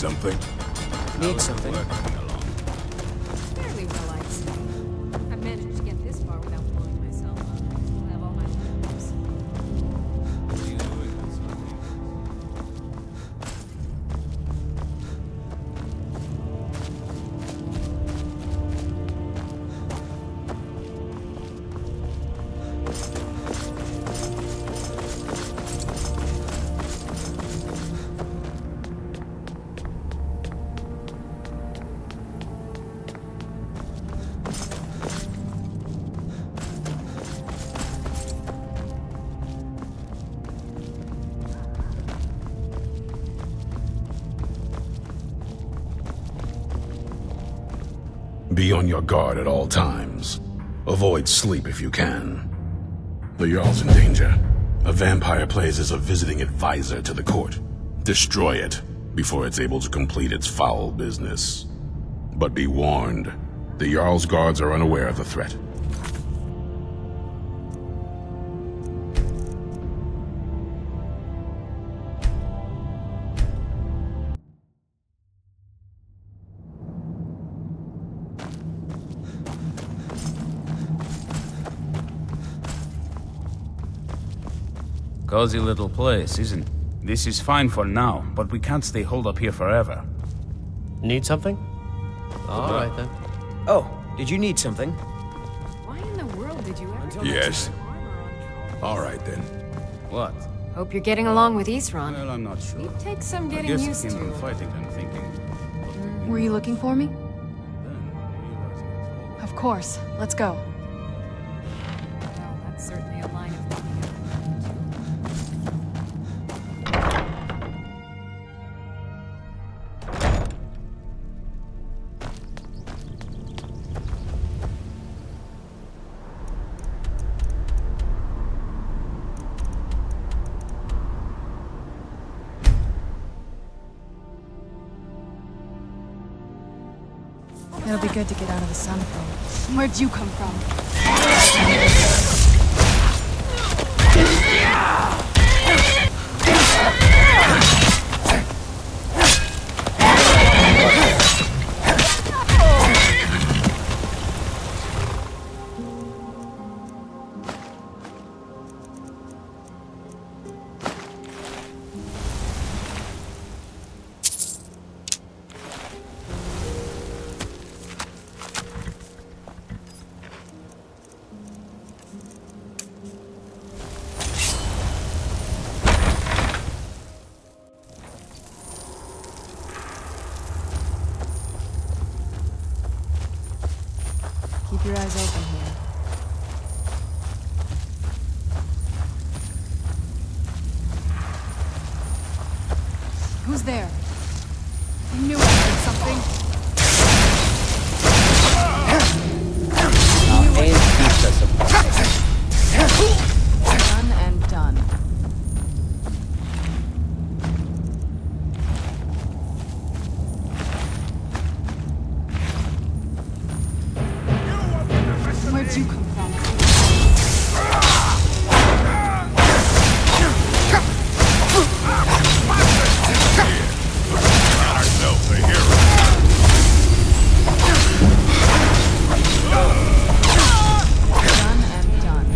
something? Need something? Fairly well, I'd say. I've managed to get this far without blowing myself up. Still have all my limbs. Be on your guard at all times. Avoid sleep if you can. The Jarl's in danger. A vampire plays as a visiting advisor to the court. Destroy it before it's able to complete its foul business. But be warned, the Jarl's guards are unaware of the threat. Cozy little place, isn't it? This is fine for now, but we can't stay holed up here forever. Need something? All right then. Oh, did you need something? Why in the world did you ever Yes. put armor on? All right then. What? Hope you're getting along with Isran. Well, I'm not sure. It takes some I getting guess used it came from to. fighting and thinking. Were you looking for me? Then, realizing it's all Of course. Let's go. Well, that's certainly a line of thinking. It'll be good to get out of the sun from. Where'd you come from? Keep your eyes open here. Who's there? I knew I heard something. Aim keeps us apart. Done and done. Where'd you come from? Ourselves a hero. Done and done.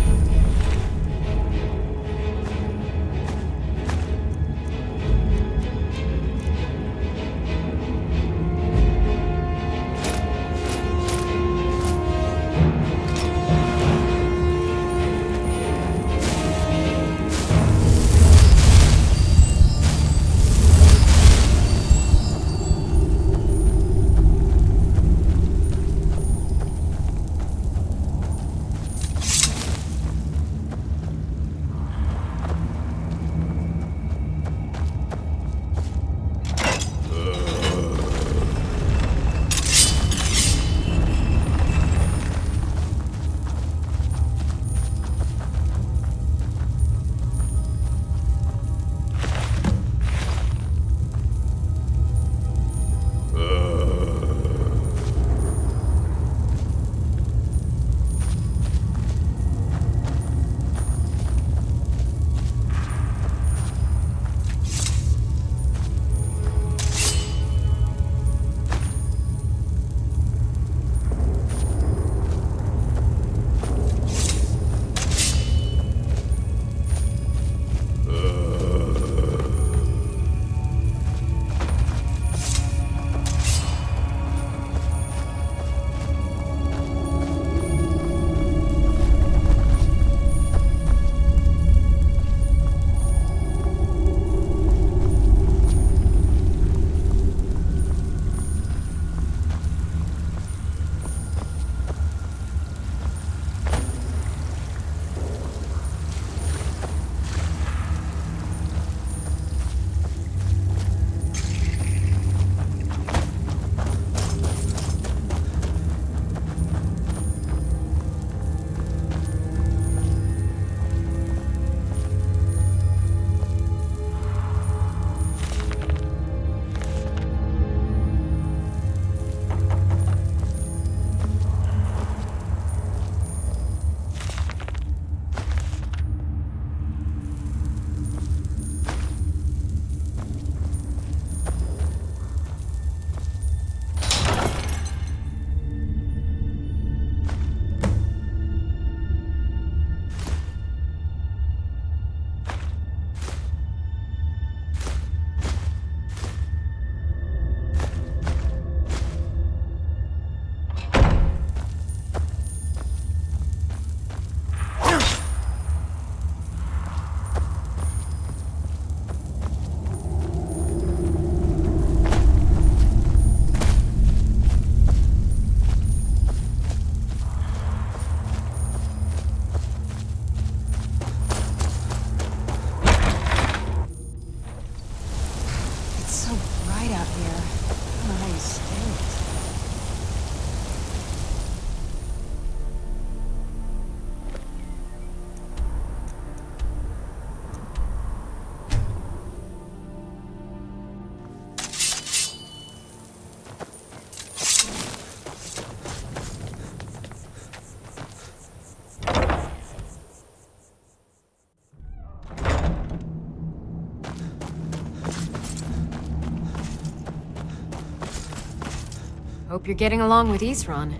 Hope you're getting along with Isran.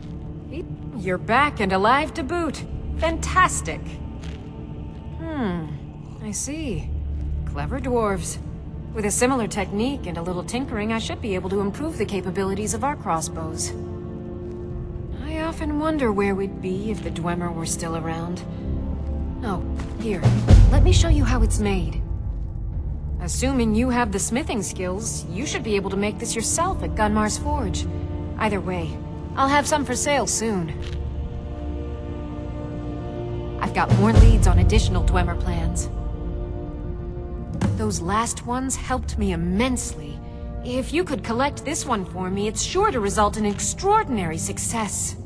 You're back and alive to boot. Fantastic. I see. Clever dwarves. With a similar technique and a little tinkering, I should be able to improve the capabilities of our crossbows. I often wonder where we'd be if the Dwemer were still around. Oh, here. Let me show you how it's made. Assuming you have the smithing skills, you should be able to make this yourself at Gunmar's Forge. Either way, I'll have some for sale soon. I've got more leads on additional Dwemer plans. Those last ones helped me immensely. If you could collect this one for me, it's sure to result in extraordinary success.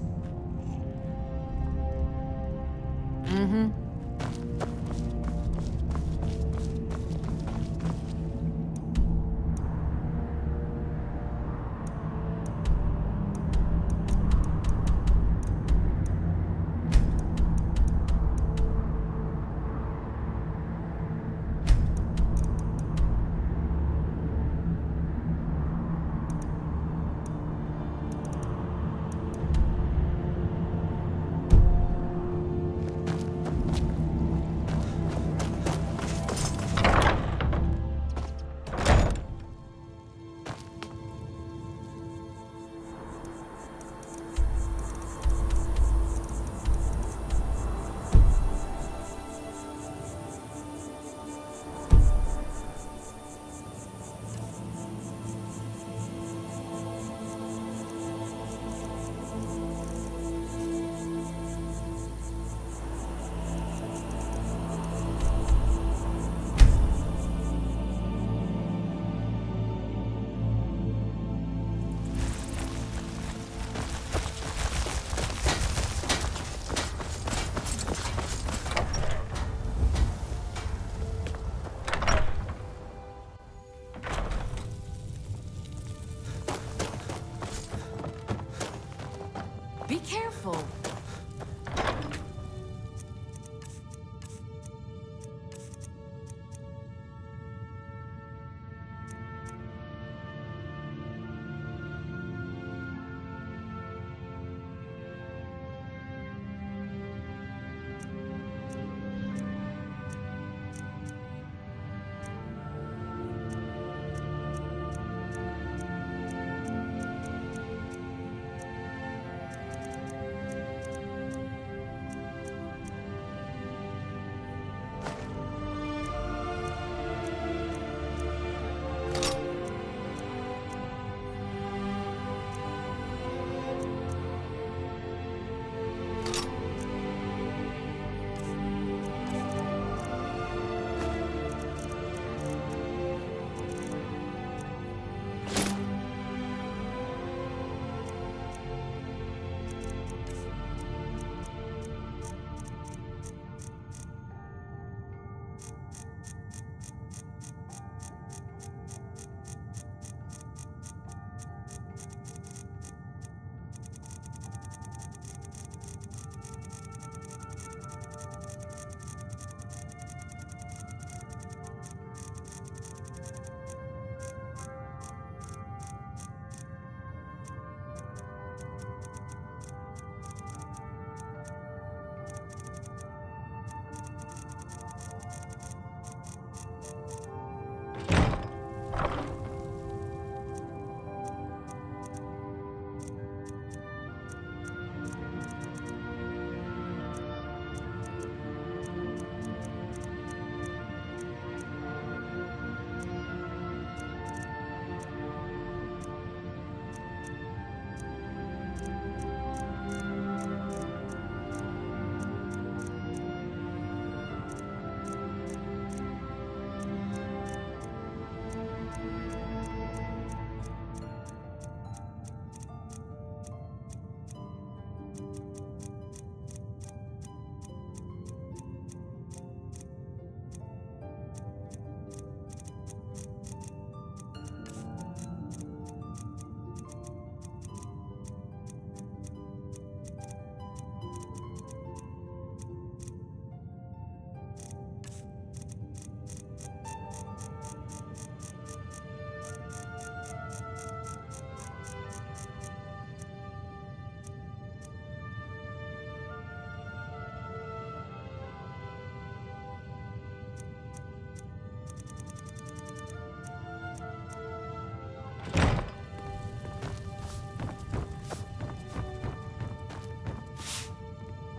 Be careful.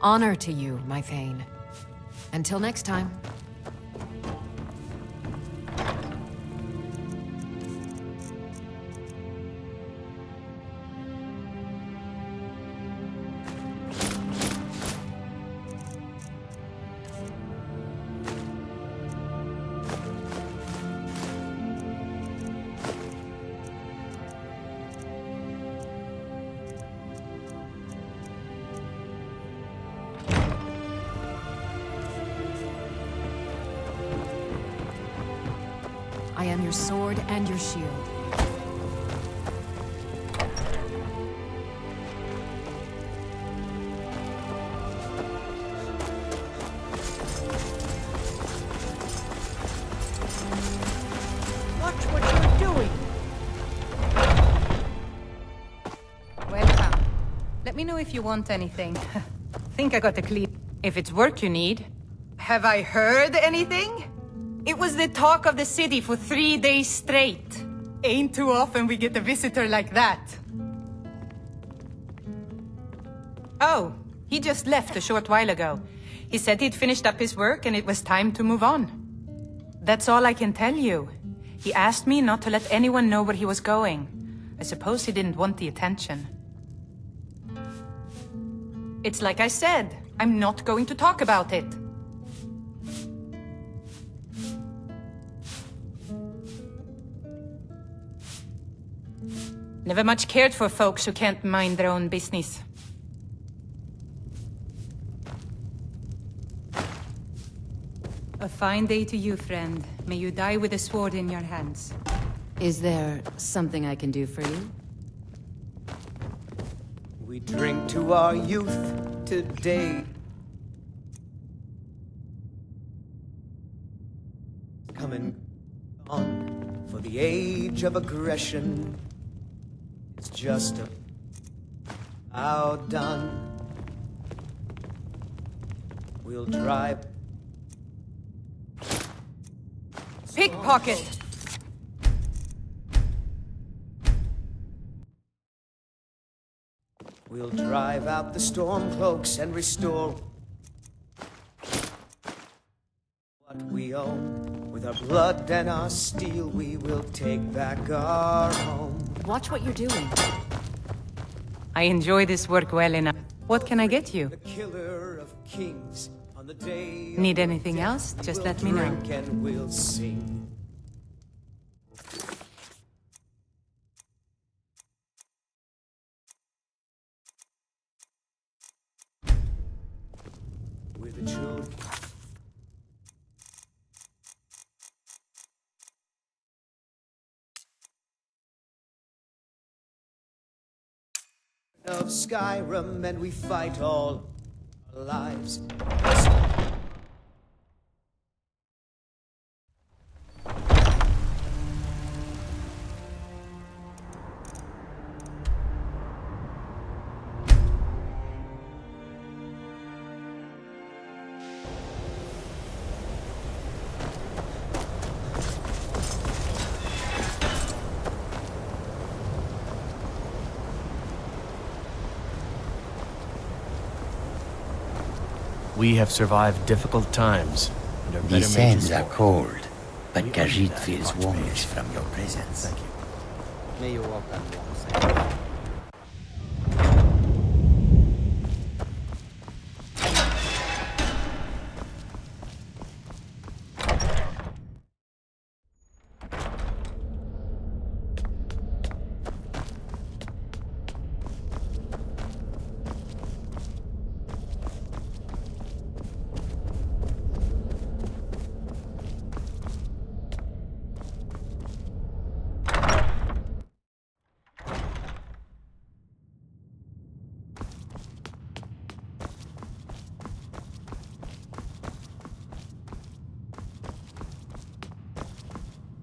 honor to you, my Thane. Until next time. I am your sword and your shield. Watch what you're doing! Welcome. Let me know if you want anything. Think I got the clean. If it's work you need. Have I heard anything? It was the talk of the city for 3 days straight. Ain't too often we get a visitor like that. Oh, he just left a short while ago. He said he'd finished up his work and it was time to move on. That's all I can tell you. He asked me not to let anyone know where he was going. I suppose he didn't want the attention. It's like I said, I'm not going to talk about it. Never much cared for folks who can't mind their own business. A fine day to you, friend. May you die with a sword in your hands. Is there something I can do for you? We drink to our youth today. Coming on for the age of aggression. It's just outdone. We'll drive. Pickpocket! We'll drive out the storm cloaks and restore what we own. With our blood and our steel, we will take back our home. Watch what you're doing. I enjoy this work well enough. What can I get you? The killer of kings on the day. Need anything else? Just let me know. Drink and we'll sing. We're the children of Skyrim, and we fight all our lives. We have survived difficult times, and are better These made sands to are sport. cold, but We Khajiit that, feels Archmage. warmth from your presence. Thank you. May you walk on warm side.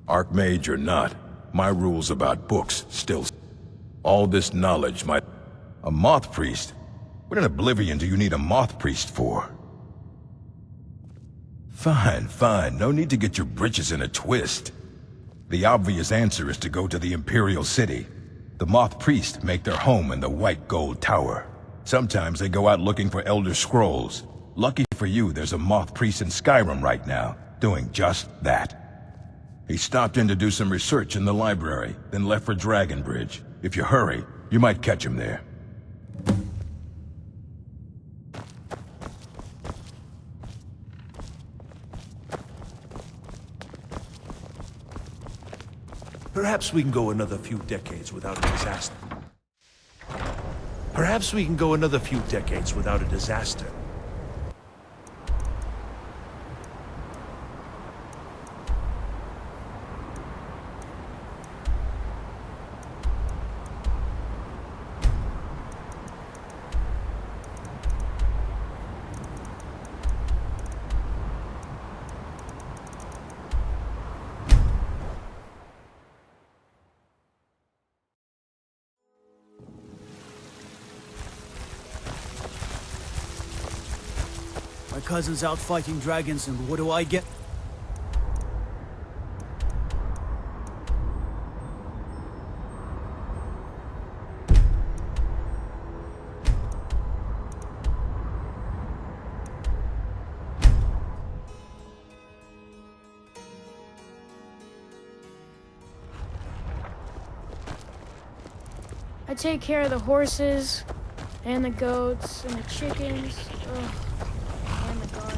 Archmage or not, my rules about books still... All this knowledge might... A moth priest? What in oblivion do you need a moth priest for? Fine, fine. No need to get your britches in a twist. The obvious answer is to go to the Imperial City. The moth priest make their home in the White Gold Tower. Sometimes they go out looking for Elder Scrolls. Lucky for you, there's a moth priest in Skyrim right now, doing just that. He stopped in to do some research in the library, then left for Dragonbridge. If you hurry, you might catch him there. Perhaps we can go another few decades without a disaster. Perhaps we can go another few decades without a disaster. My cousin's out fighting dragons, and what do I get? I take care of the horses, and the goats, and the chickens. Ugh. And the garden.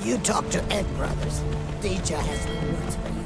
You talk to Egg Brothers. Deja has no words for you.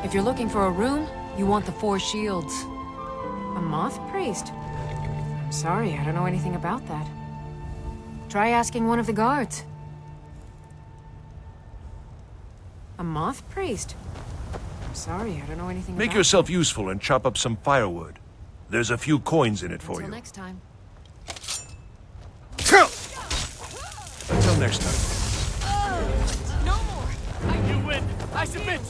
If you're looking for a room, you want the 4 shields. A moth priest? I'm sorry, I don't know anything about that. Try asking one of the guards. A moth priest? I'm sorry, I don't know anything Make about yourself useful and chop up some firewood. There's a few coins in it for Until you. next time. Until next time. No more! You win! I submit!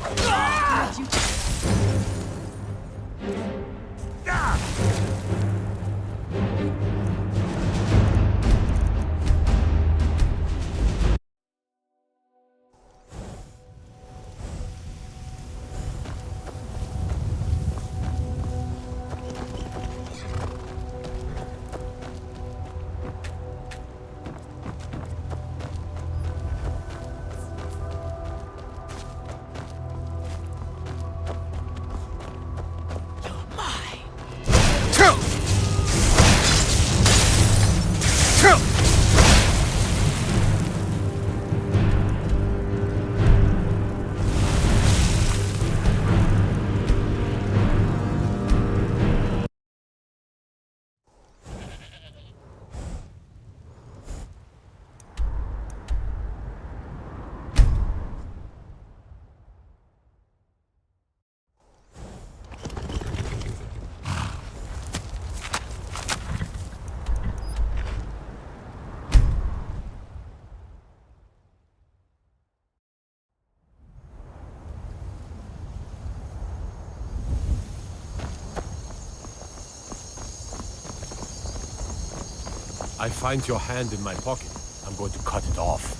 I find your hand in my pocket. I'm going to cut it off.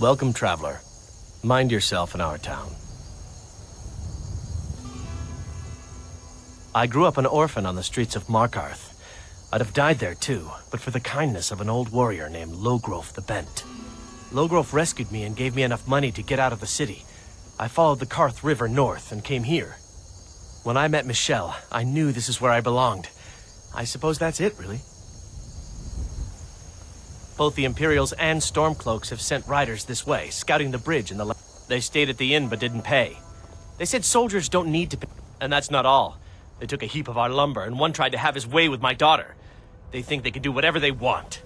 Welcome, traveler. Mind yourself in our town. I grew up an orphan on the streets of Markarth. I'd have died there too, but for the kindness of an old warrior named Logrove the Bent. Logrove rescued me and gave me enough money to get out of the city. I followed the Karth River north and came here. When I met Michelle, I knew this is where I belonged. I suppose that's it, really. Both the Imperials and Stormcloaks have sent riders this way, scouting the bridge and the... They stayed at the inn but didn't pay. They said soldiers don't need to pay. And that's not all. They took a heap of our lumber, and one tried to have his way with my daughter. They think they can do whatever they want.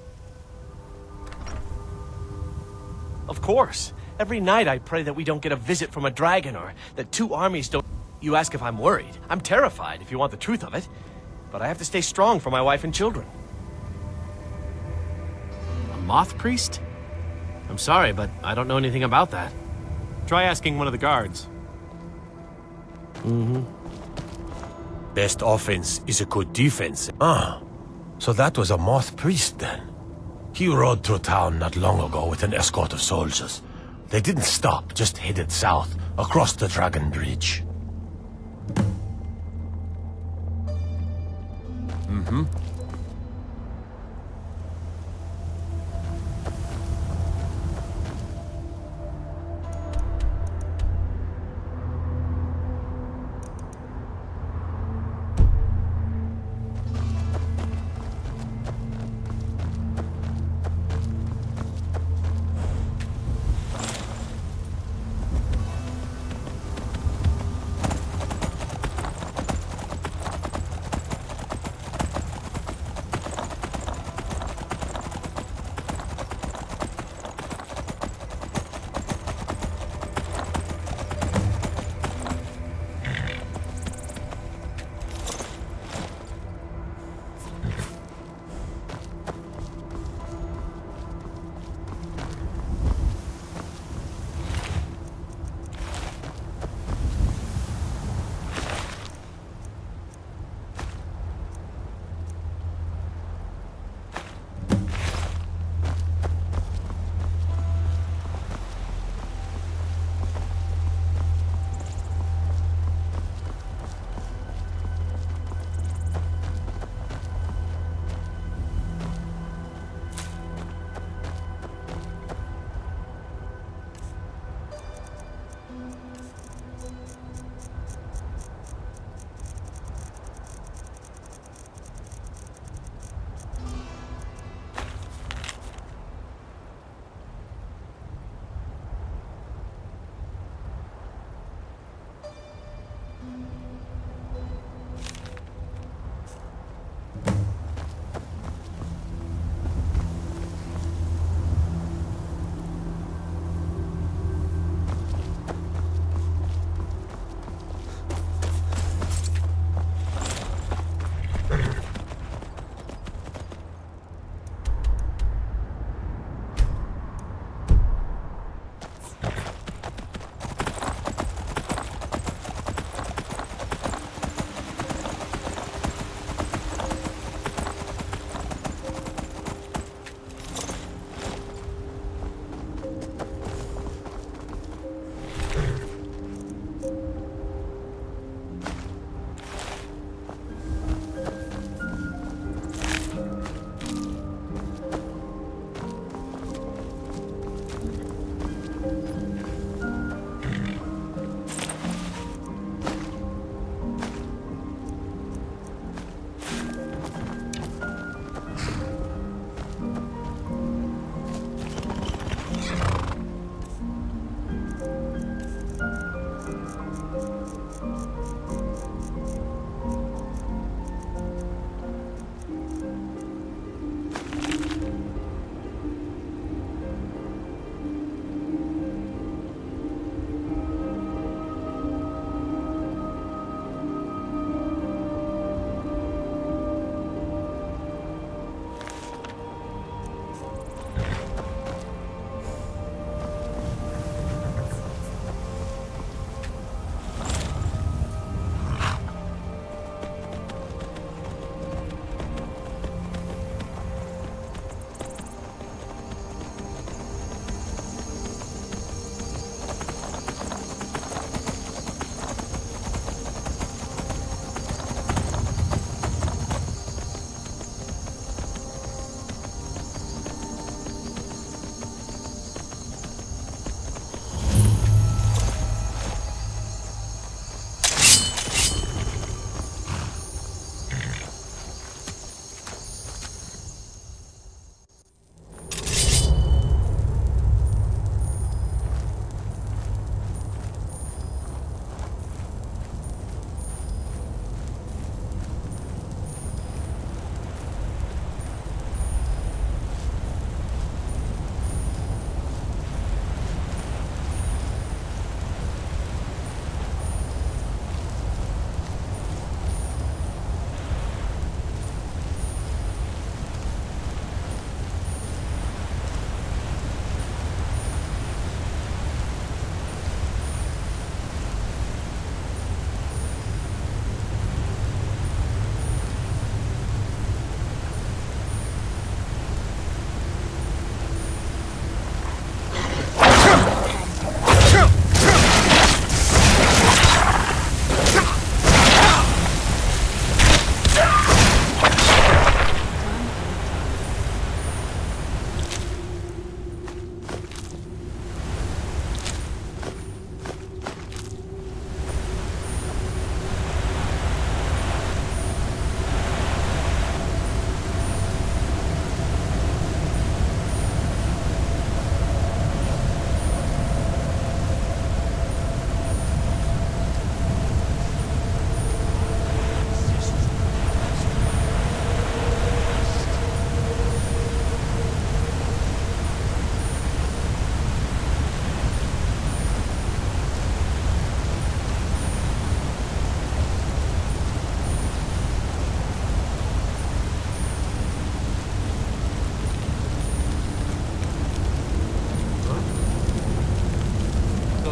Of course. Every night I pray that we don't get a visit from a dragon, or that 2 armies don't... You ask if I'm worried. I'm terrified, if you want the truth of it. But I have to stay strong for my wife and children. A moth priest? I'm sorry, but I don't know anything about that. Try asking one of the guards. Best offense is a good defense. Ah, so that was a moth priest then. He rode through town not long ago with an escort of soldiers. They didn't stop, just headed south, across the Dragon Bridge.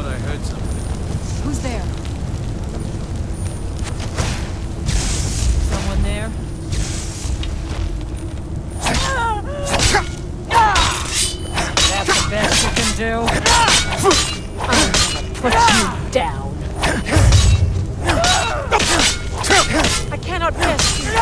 thought I heard something. Who's there? Someone there? That's the best you can do? I'm gonna put you down. I cannot rescue you.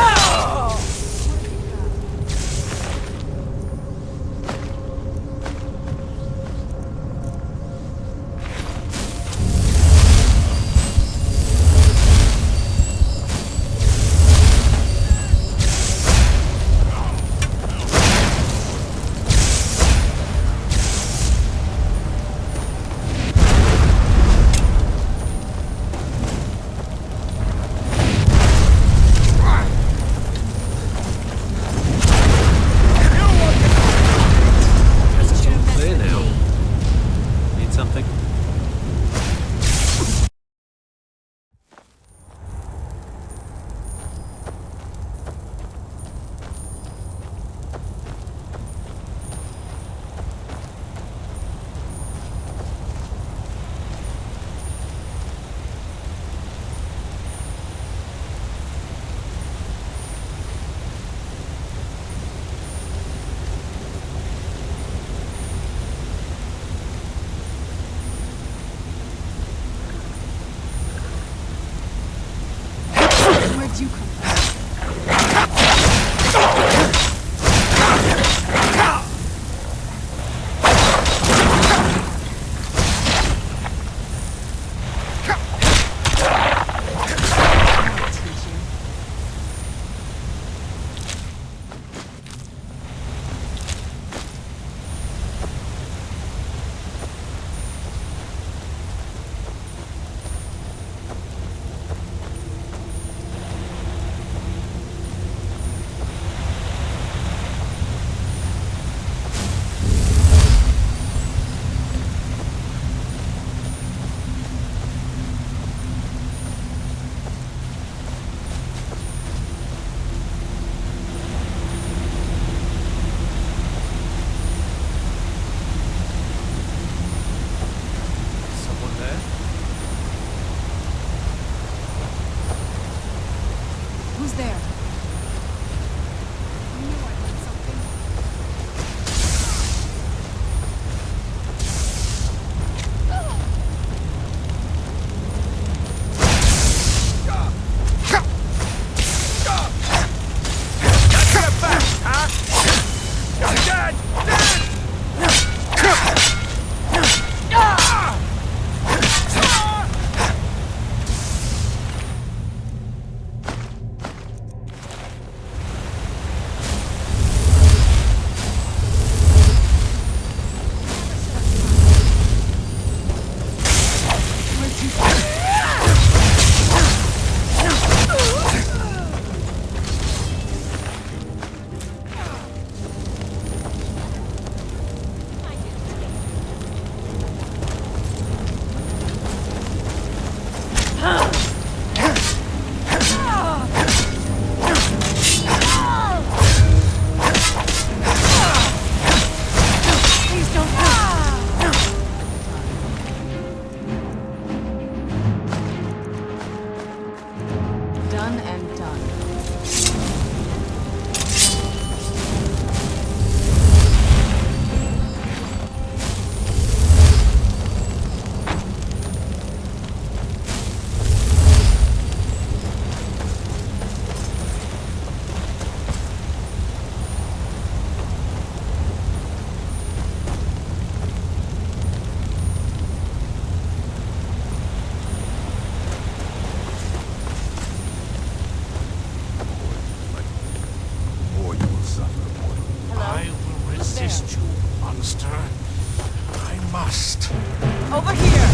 Where'd you come from? Who's there? I knew I heard something. Done and done. Or you will suffer mortal. I will resist you, monster. I must. Over here!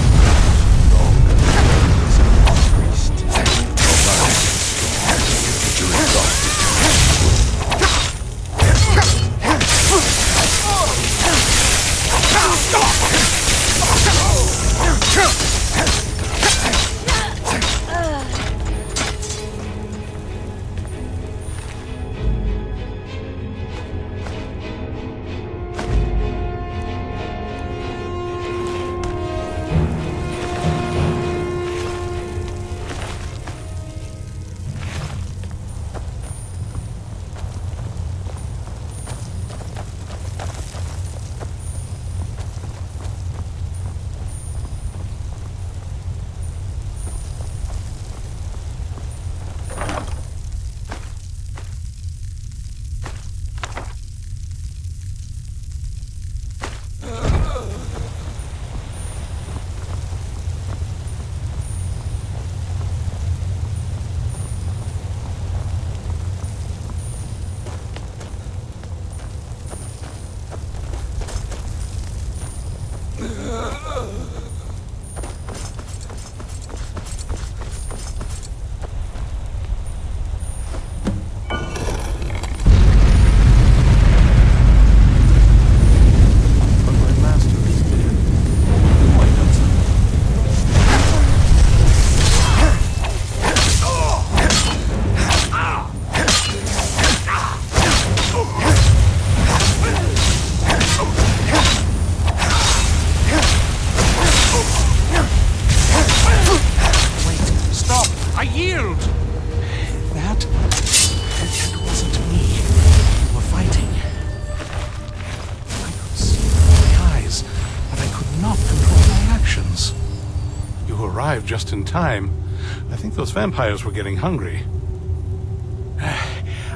not control my actions. You arrived just in time. I think those vampires were getting hungry.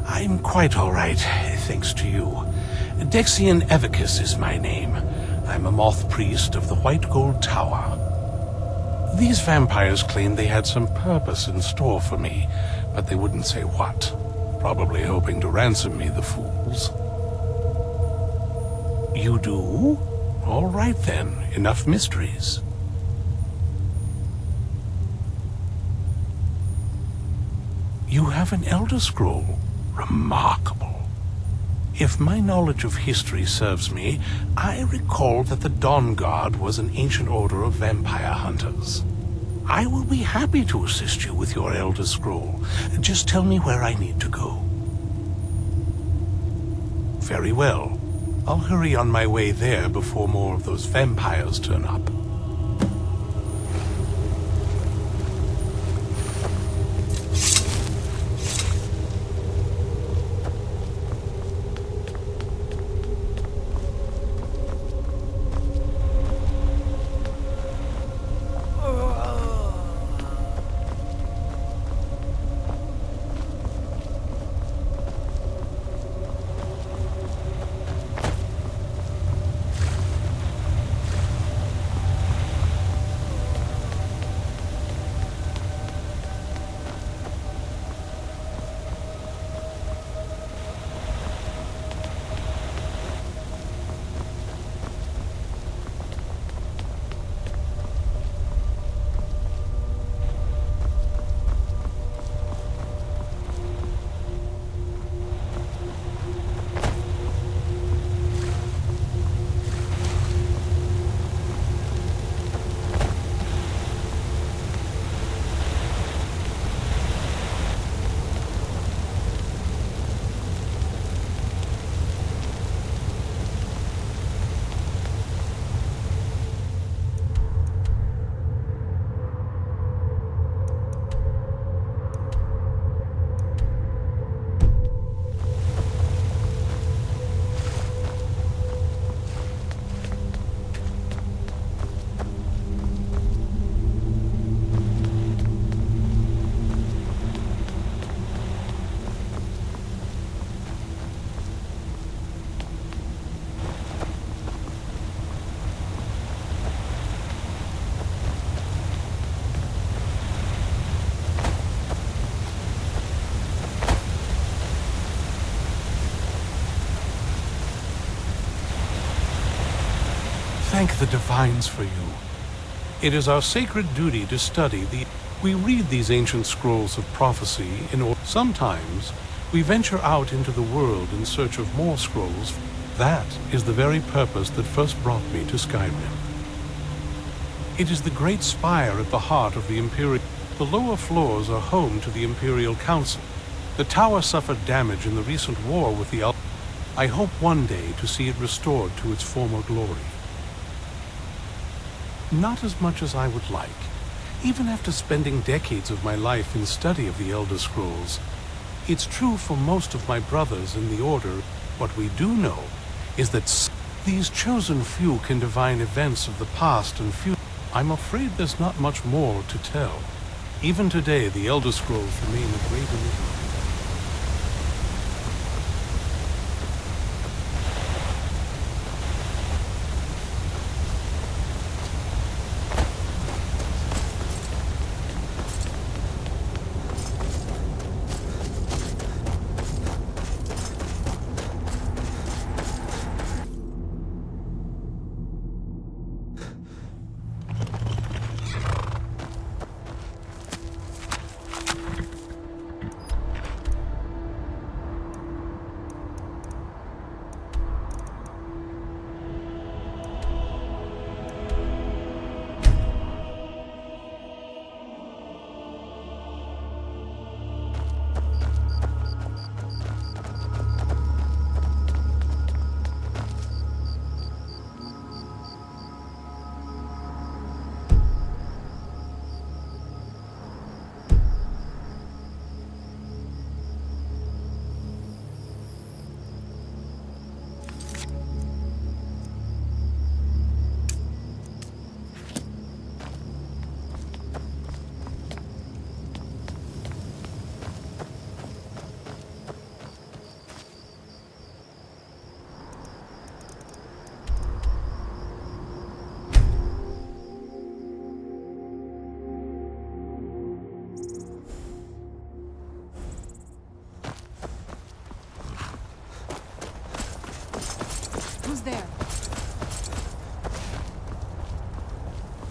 I'm quite all right, thanks to you. Dexian Evicus is my name. I'm a moth priest of the White Gold Tower. These vampires claimed they had some purpose in store for me, but they wouldn't say what. Probably hoping to ransom me, the fools. You do? All right then, enough mysteries. You have an Elder Scroll. Remarkable. If my knowledge of history serves me, I recall that the Dawn Guard was an ancient order of vampire hunters. I will be happy to assist you with your Elder Scroll. Just tell me where I need to go. Very well. I'll hurry on my way there before more of those vampires turn up. Thank the Divines for you. It is our sacred duty to study We read these ancient scrolls of prophecy sometimes we venture out into the world in search of more scrolls. That is the very purpose that first brought me to Skyrim. It is the great spire at the heart of the Imperial. The lower floors are home to the Imperial Council. The tower suffered damage in the recent war with the I hope one day to see it restored to its former glory. Not as much as I would like. Even after spending decades of my life in study of the Elder Scrolls, it's true for most of my brothers in the Order. What we do know is that these chosen few can divine events of the past and future. I'm afraid there's not much more to tell. Even today, the Elder Scrolls remain a great enigma.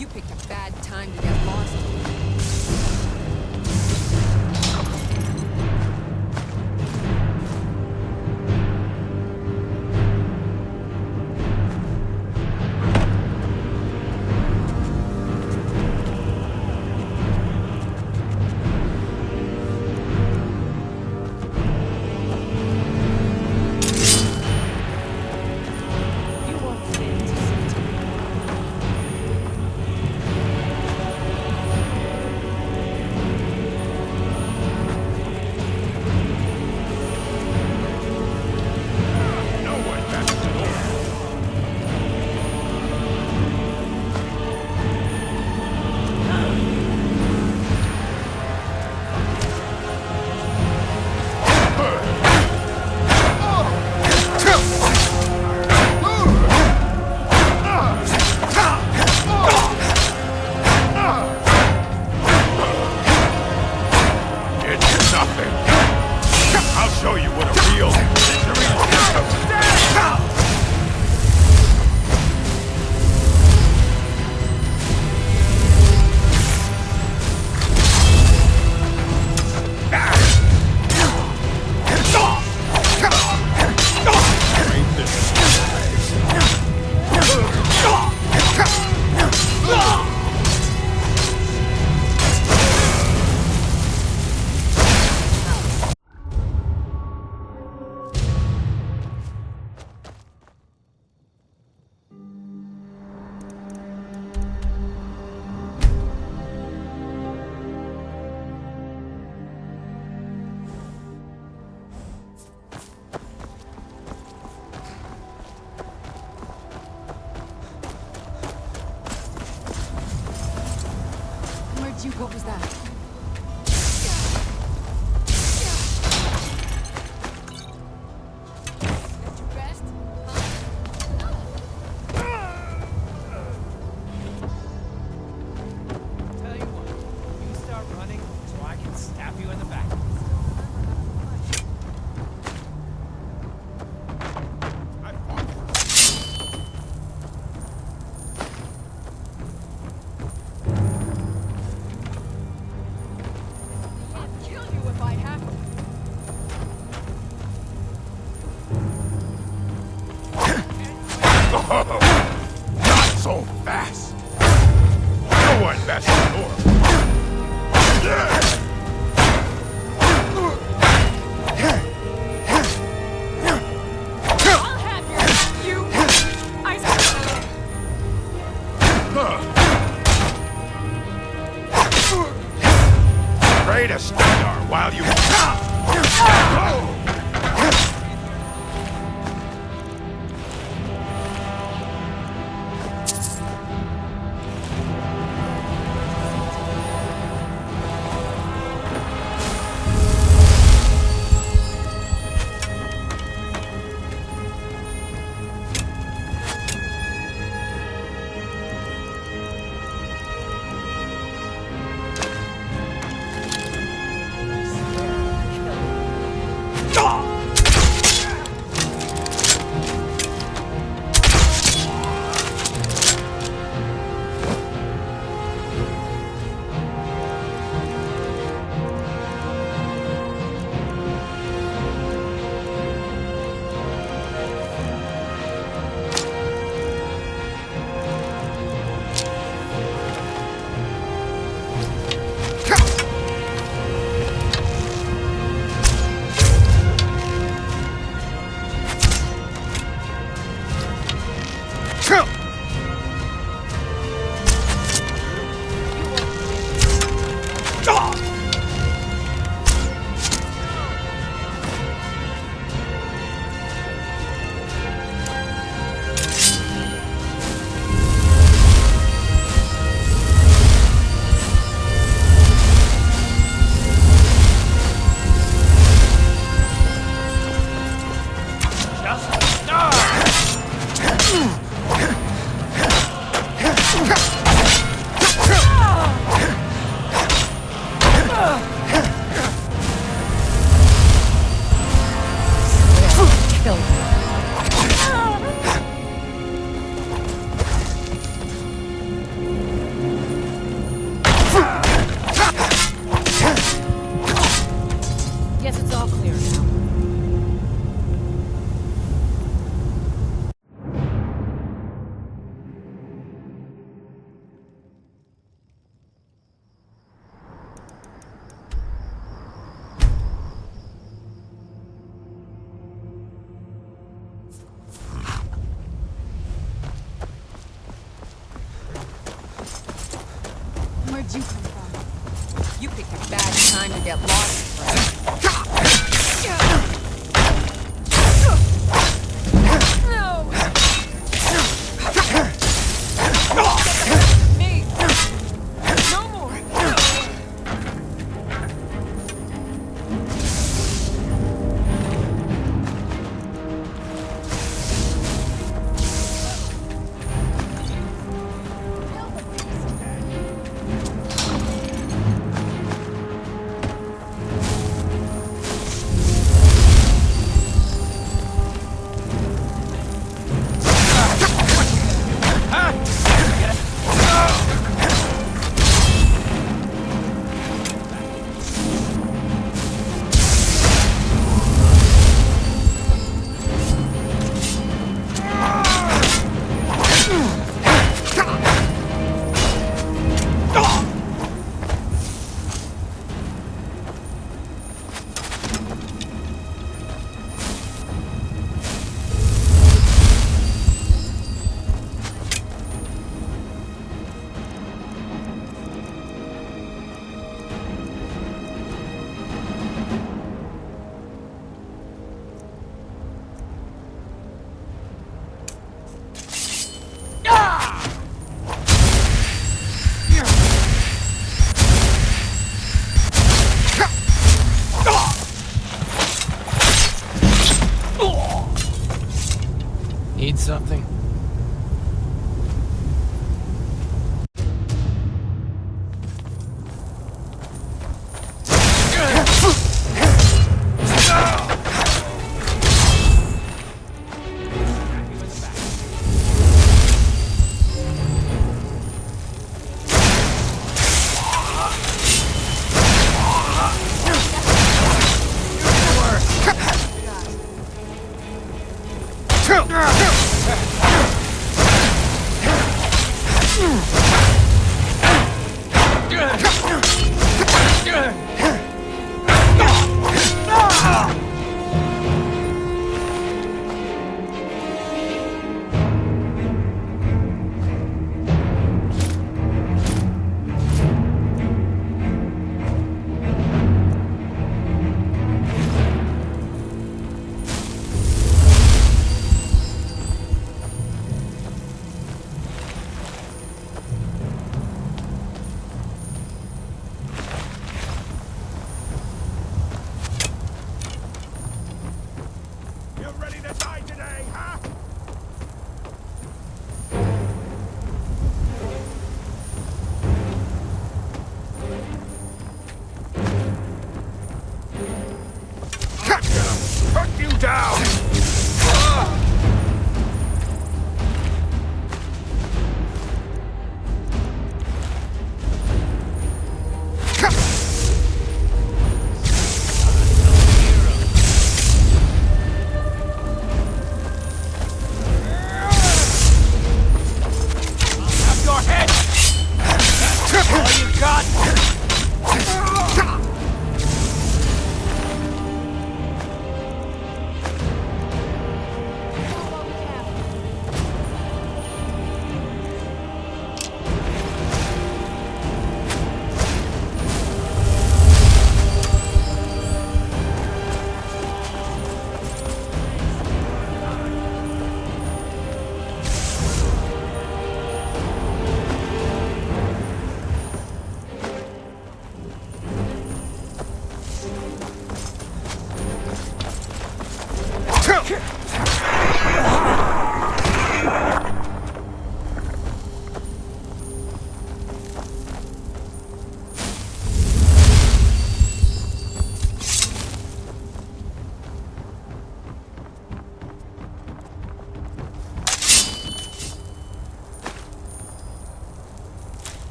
You picked a bad time to get lost. What was that? Tell you what, you start running so I can stab you in the back. Not so fast! No one best north! I'll have you! I Pray to Stendar while you... Where'd you come from? You picked a bad time to get lost, friend. No! Me! No more! Need something?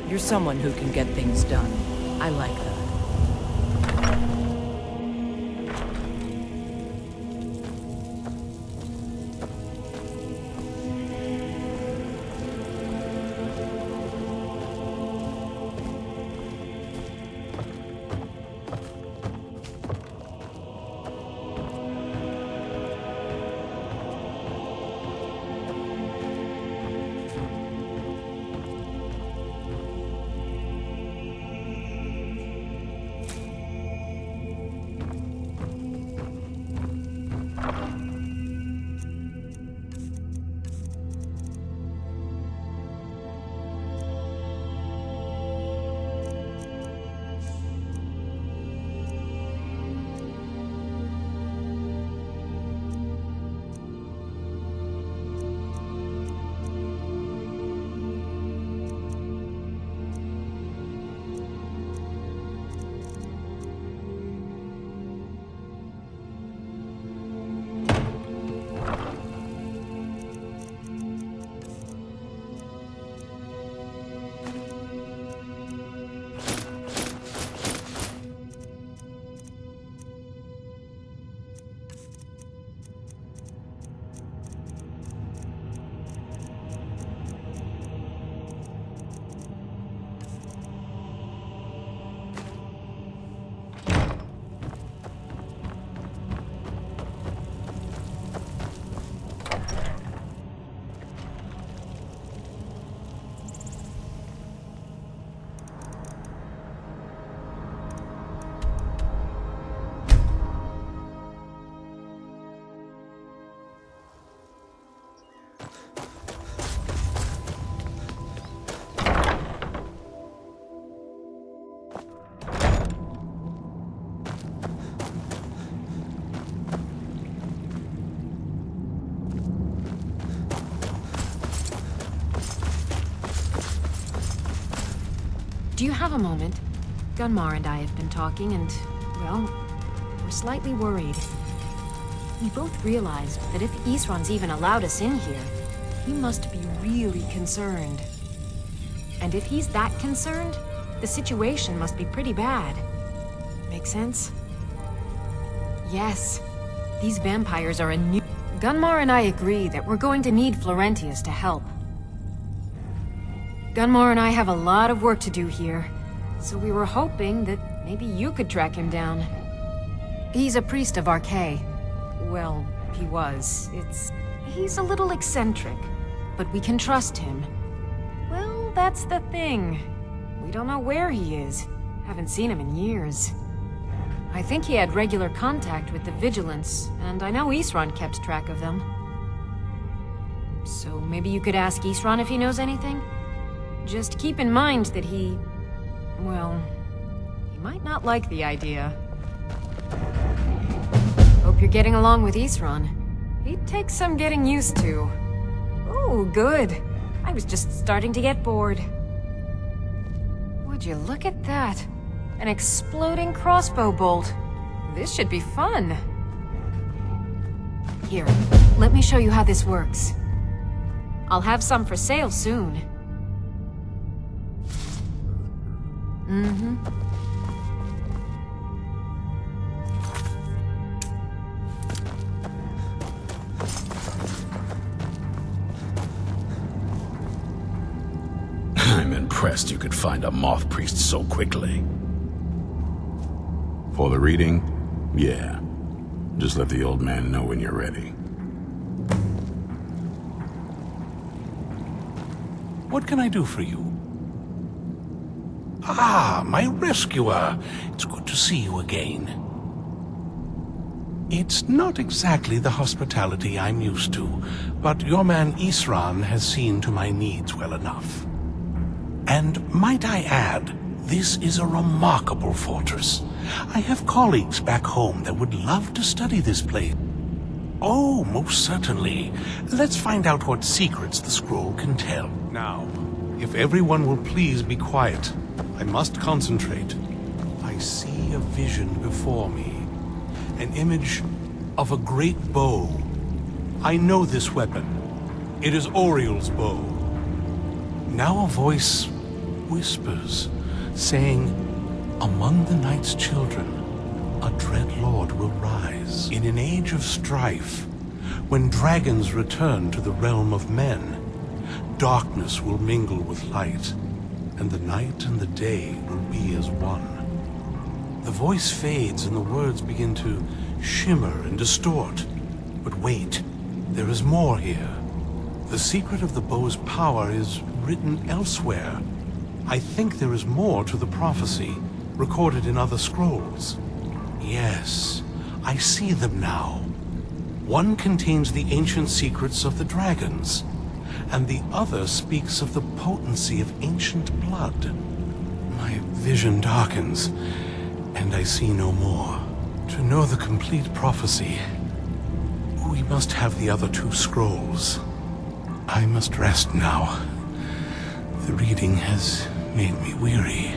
You're someone who can get things done. I like that. Do you have a moment? Gunmar and I have been talking and, well, we're slightly worried. We both realized that if Isran's even allowed us in here, he must be really concerned. And if he's that concerned, the situation must be pretty bad. Make sense? Yes. These vampires are a new... Gunmar and I agree that we're going to need Florentius to help. Gunmar and I have a lot of work to do here, so we were hoping that maybe you could track him down. He's a priest of Archay. Well, he was. He's a little eccentric, but we can trust him. Well, that's the thing. We don't know where he is. Haven't seen him in years. I think he had regular contact with the Vigilance, and I know Isran kept track of them. So maybe you could ask Isran if he knows anything? Just keep in mind that he... well, he might not like the idea. Hope you're getting along with Isran. He'd take some getting used to. Oh, good. I was just starting to get bored. Would you look at that? An exploding crossbow bolt. This should be fun. Here, let me show you how this works. I'll have some for sale soon. Mm-hmm. I'm impressed you could find a moth priest so quickly. For the reading? Yeah. Just let the old man know when you're ready. What can I do for you? Ah, my rescuer. It's good to see you again. It's not exactly the hospitality I'm used to, but your man Isran has seen to my needs well enough. And might I add, this is a remarkable fortress. I have colleagues back home that would love to study this place. Oh, most certainly. Let's find out what secrets the scroll can tell. Now, if everyone will please be quiet, I must concentrate. I see a vision before me. An image of a great bow. I know this weapon. It is Oriel's bow. Now a voice whispers, saying, "Among the night's children, a dread lord will rise. In an age of strife, when dragons return to the realm of men, darkness will mingle with light, and the night and the day will be as one." The voice fades and the words begin to shimmer and distort. But wait, there is more here. The secret of the bow's power is written elsewhere. I think there is more to the prophecy, recorded in other scrolls. Yes, I see them now. One contains the ancient secrets of the dragons, and the other speaks of the potency of ancient blood. My vision darkens, and I see no more. To know the complete prophecy, we must have the other two scrolls. I must rest now. The reading has made me weary.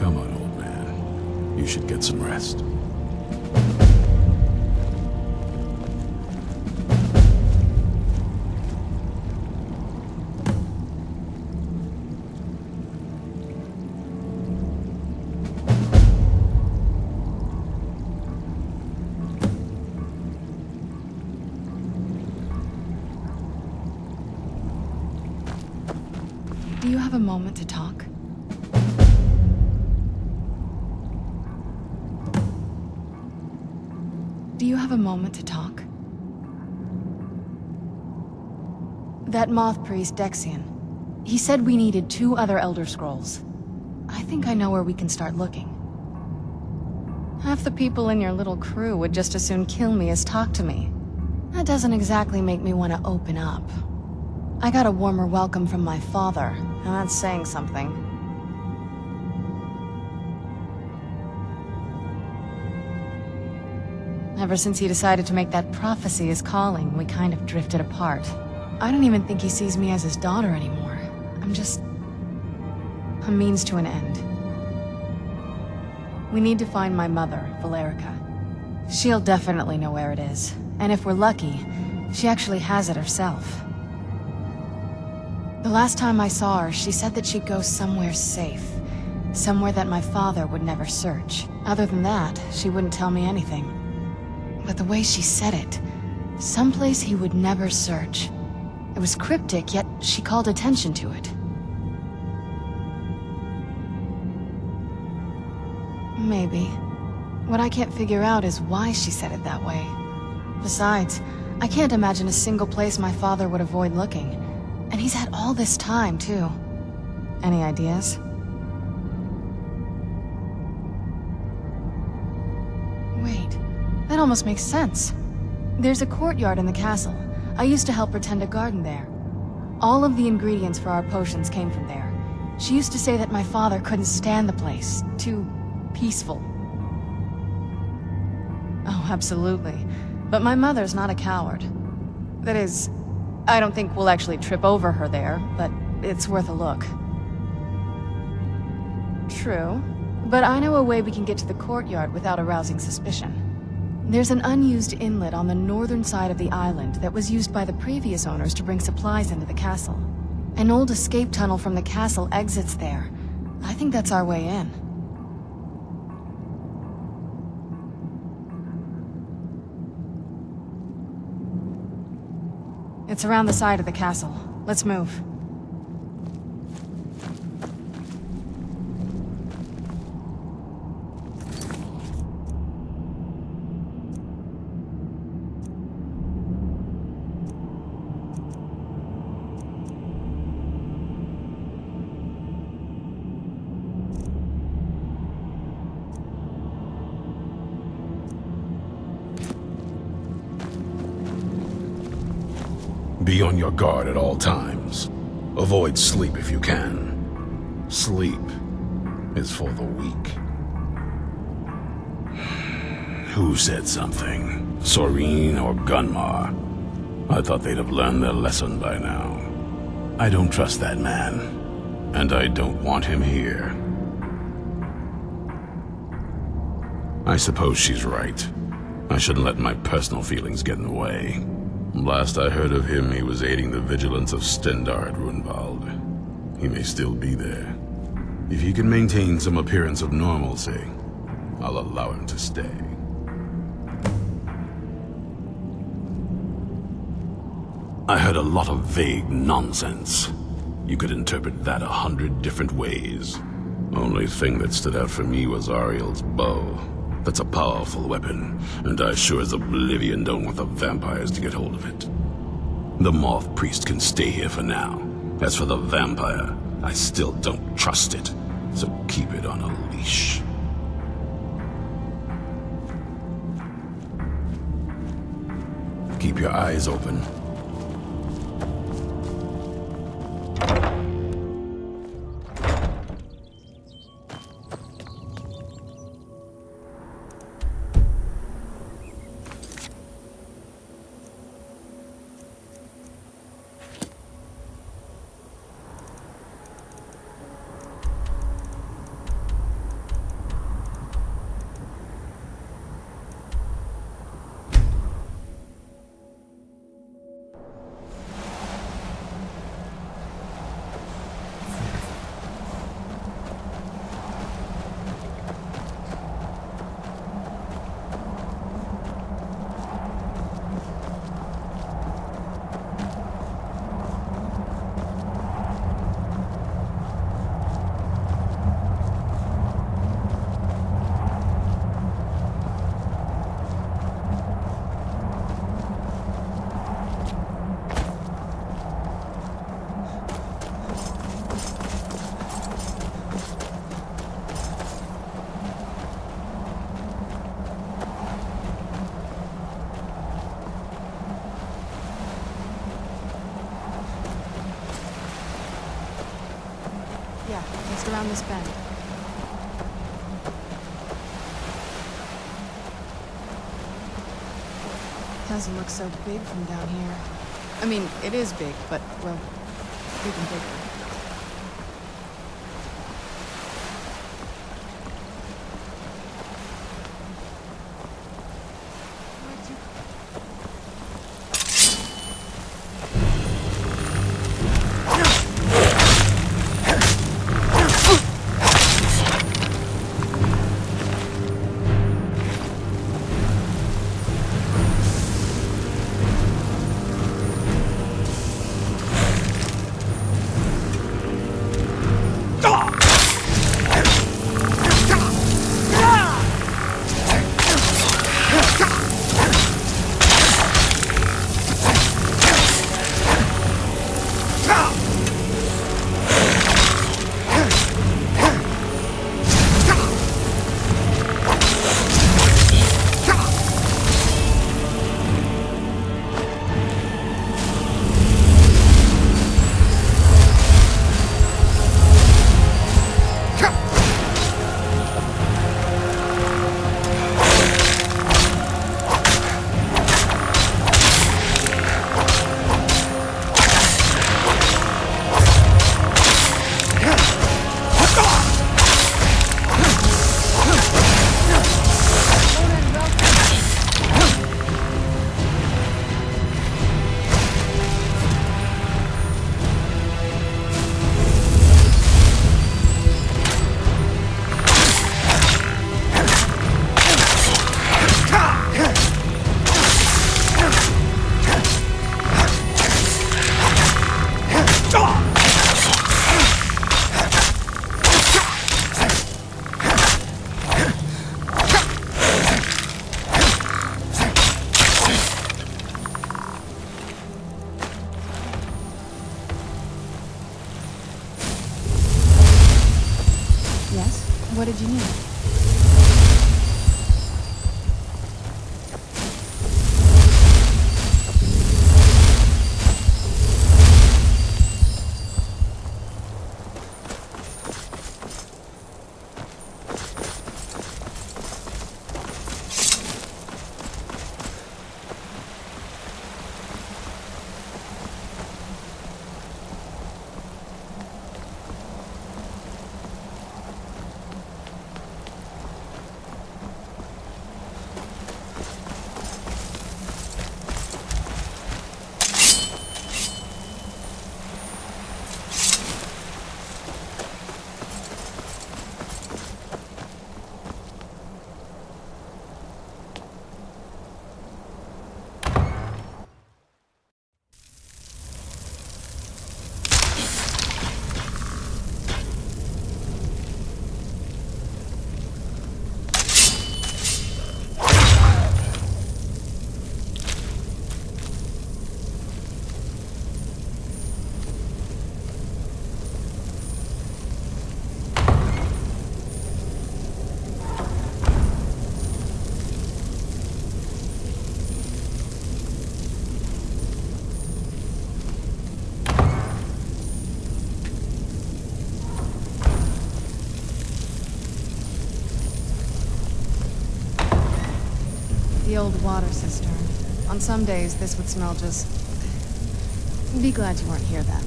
Come on, old man. You should get some rest. Do you have a moment to talk? Do you have a moment to talk? That moth priest, Dexian, he said we needed 2 other Elder Scrolls. I think I know where we can start looking. Half the people in your little crew would just as soon kill me as talk to me. That doesn't exactly make me want to open up. I got a warmer welcome from my father, and that's saying something. Ever since he decided to make that prophecy his calling, we kind of drifted apart. I don't even think he sees me as his daughter anymore. I'm just a means to an end. We need to find my mother, Valerica. She'll definitely know where it is, and if we're lucky, she actually has it herself. The last time I saw her, she said that she'd go somewhere safe. Somewhere that my father would never search. Other than that, she wouldn't tell me anything. But the way she said it, someplace he would never search. It was cryptic, yet she called attention to it. Maybe. What I can't figure out is why she said it that way. Besides, I can't imagine a single place my father would avoid looking. And he's had all this time, too. Any ideas? Wait, that almost makes sense. There's a courtyard in the castle. I used to help her tend a garden there. All of the ingredients for our potions came from there. She used to say that my father couldn't stand the place. Too peaceful. Oh, absolutely. But my mother's not a coward. That is, I don't think we'll actually trip over her there, but it's worth a look. True, but I know a way we can get to the courtyard without arousing suspicion. There's an unused inlet on the northern side of the island that was used by the previous owners to bring supplies into the castle. An old escape tunnel from the castle exits there. I think that's our way in. It's around the side of the castle. Let's move. Be on your guard at all times. Avoid sleep if you can. Sleep is for the weak. Who said something? Soreen or Gunmar? I thought they'd have learned their lesson by now. I don't trust that man, and I don't want him here. I suppose she's right. I shouldn't let my personal feelings get in the way. Last I heard of him, he was aiding the vigilance of Stendarr at Runvald. he may still be there. If he can maintain some appearance of normalcy, I'll allow him to stay. I heard a lot of vague nonsense. You could interpret that 100 different ways. Only thing that stood out for me was Ariel's bow. That's a powerful weapon, and I sure as oblivion don't want the vampires to get hold of it. The Moth Priest can stay here for now. As for the vampire, I still don't trust it, so keep it on a leash. Keep your eyes open. Yeah, just around this bend. Doesn't look so big from down here. I mean, it is big, but, well, even bigger. What did you need? The old water cistern. On some days, this would smell just... Be glad you weren't here then.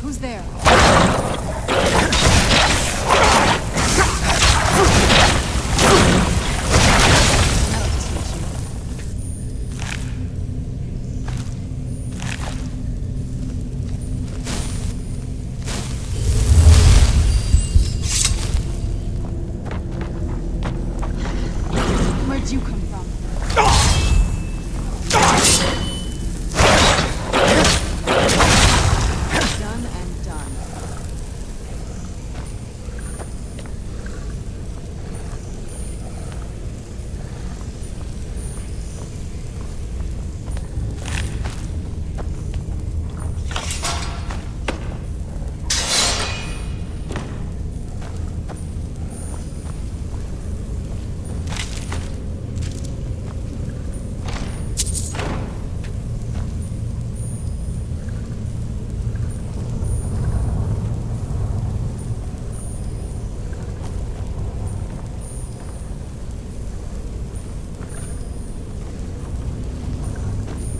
Who's there? Where'd you come from? Done and done.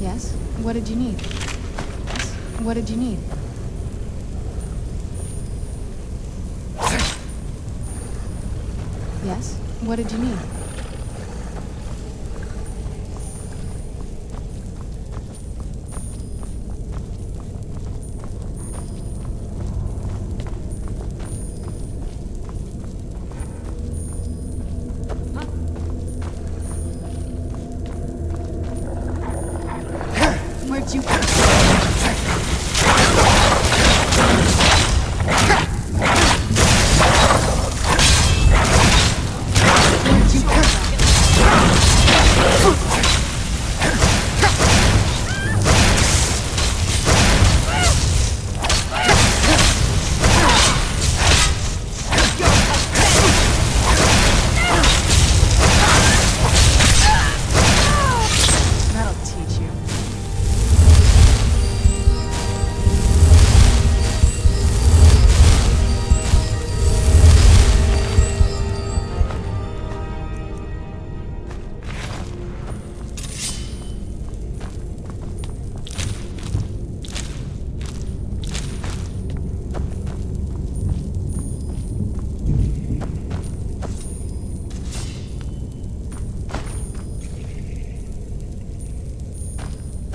Yes? What did you need? What did you need? Yes? What did you need? Where'd you come That'll teach you.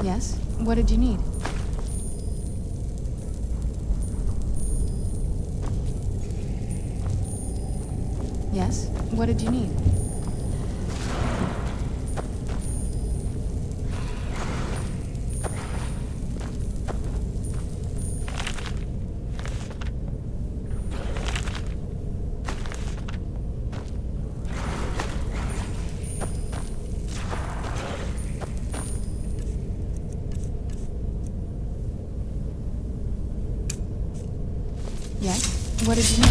Yes? What did you need? Yes? What did you need? Yes? What did you need?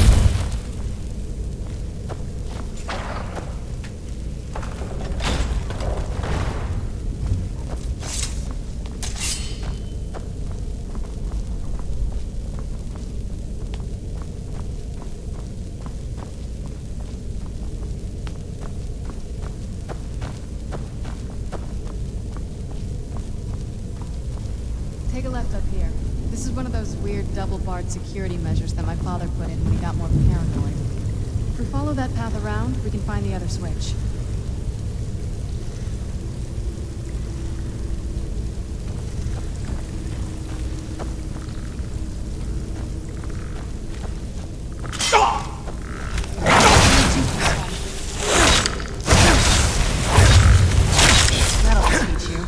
Take a left up here. This is one of those weird double-barred security measures that my father put in when he got more paranoid. If we follow that path around, we can find the other switch. That'll teach you.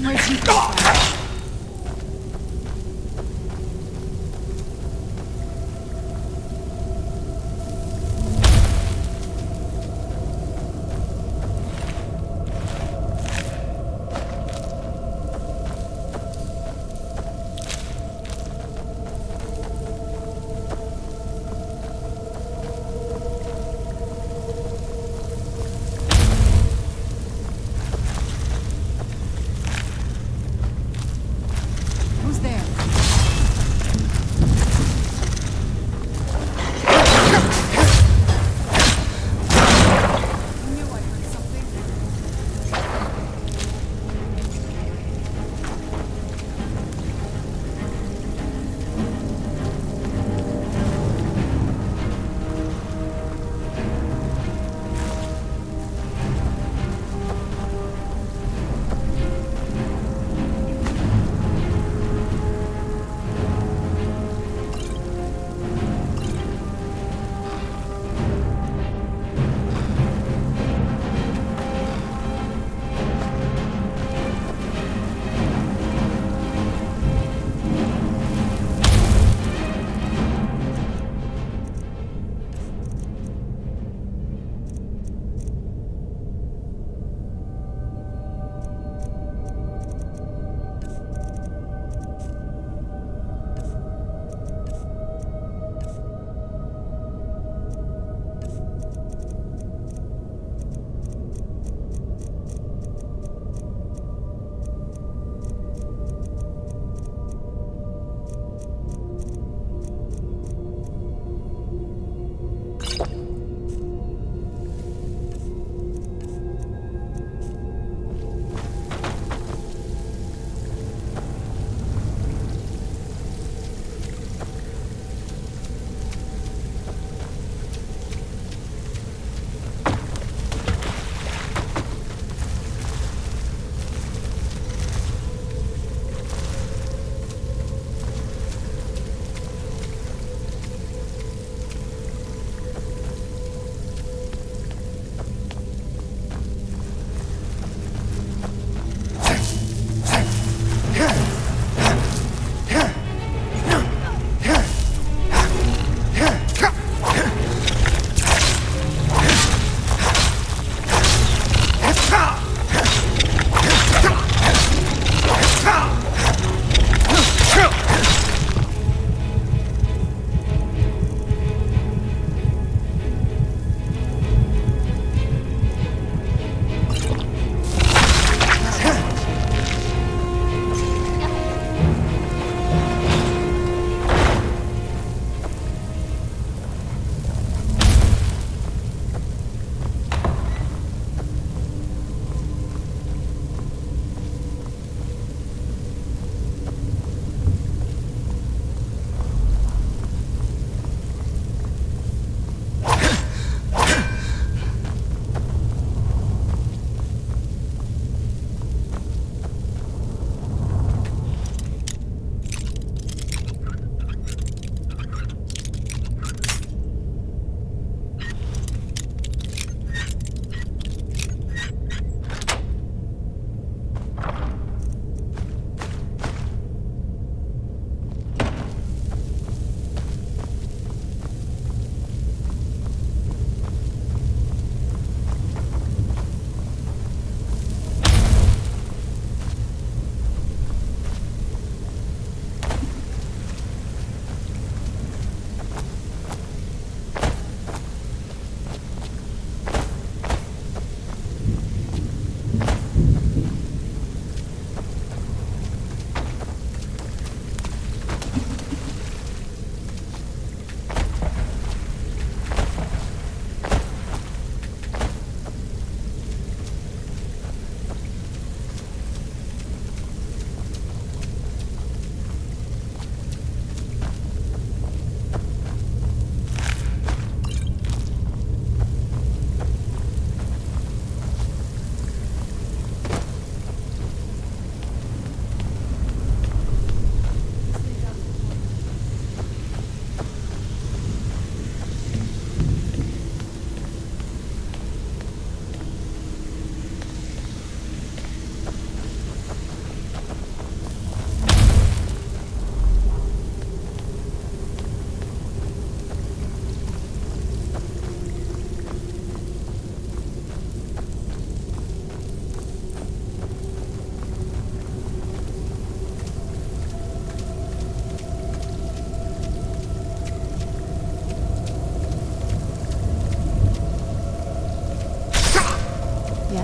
Where'd you come from?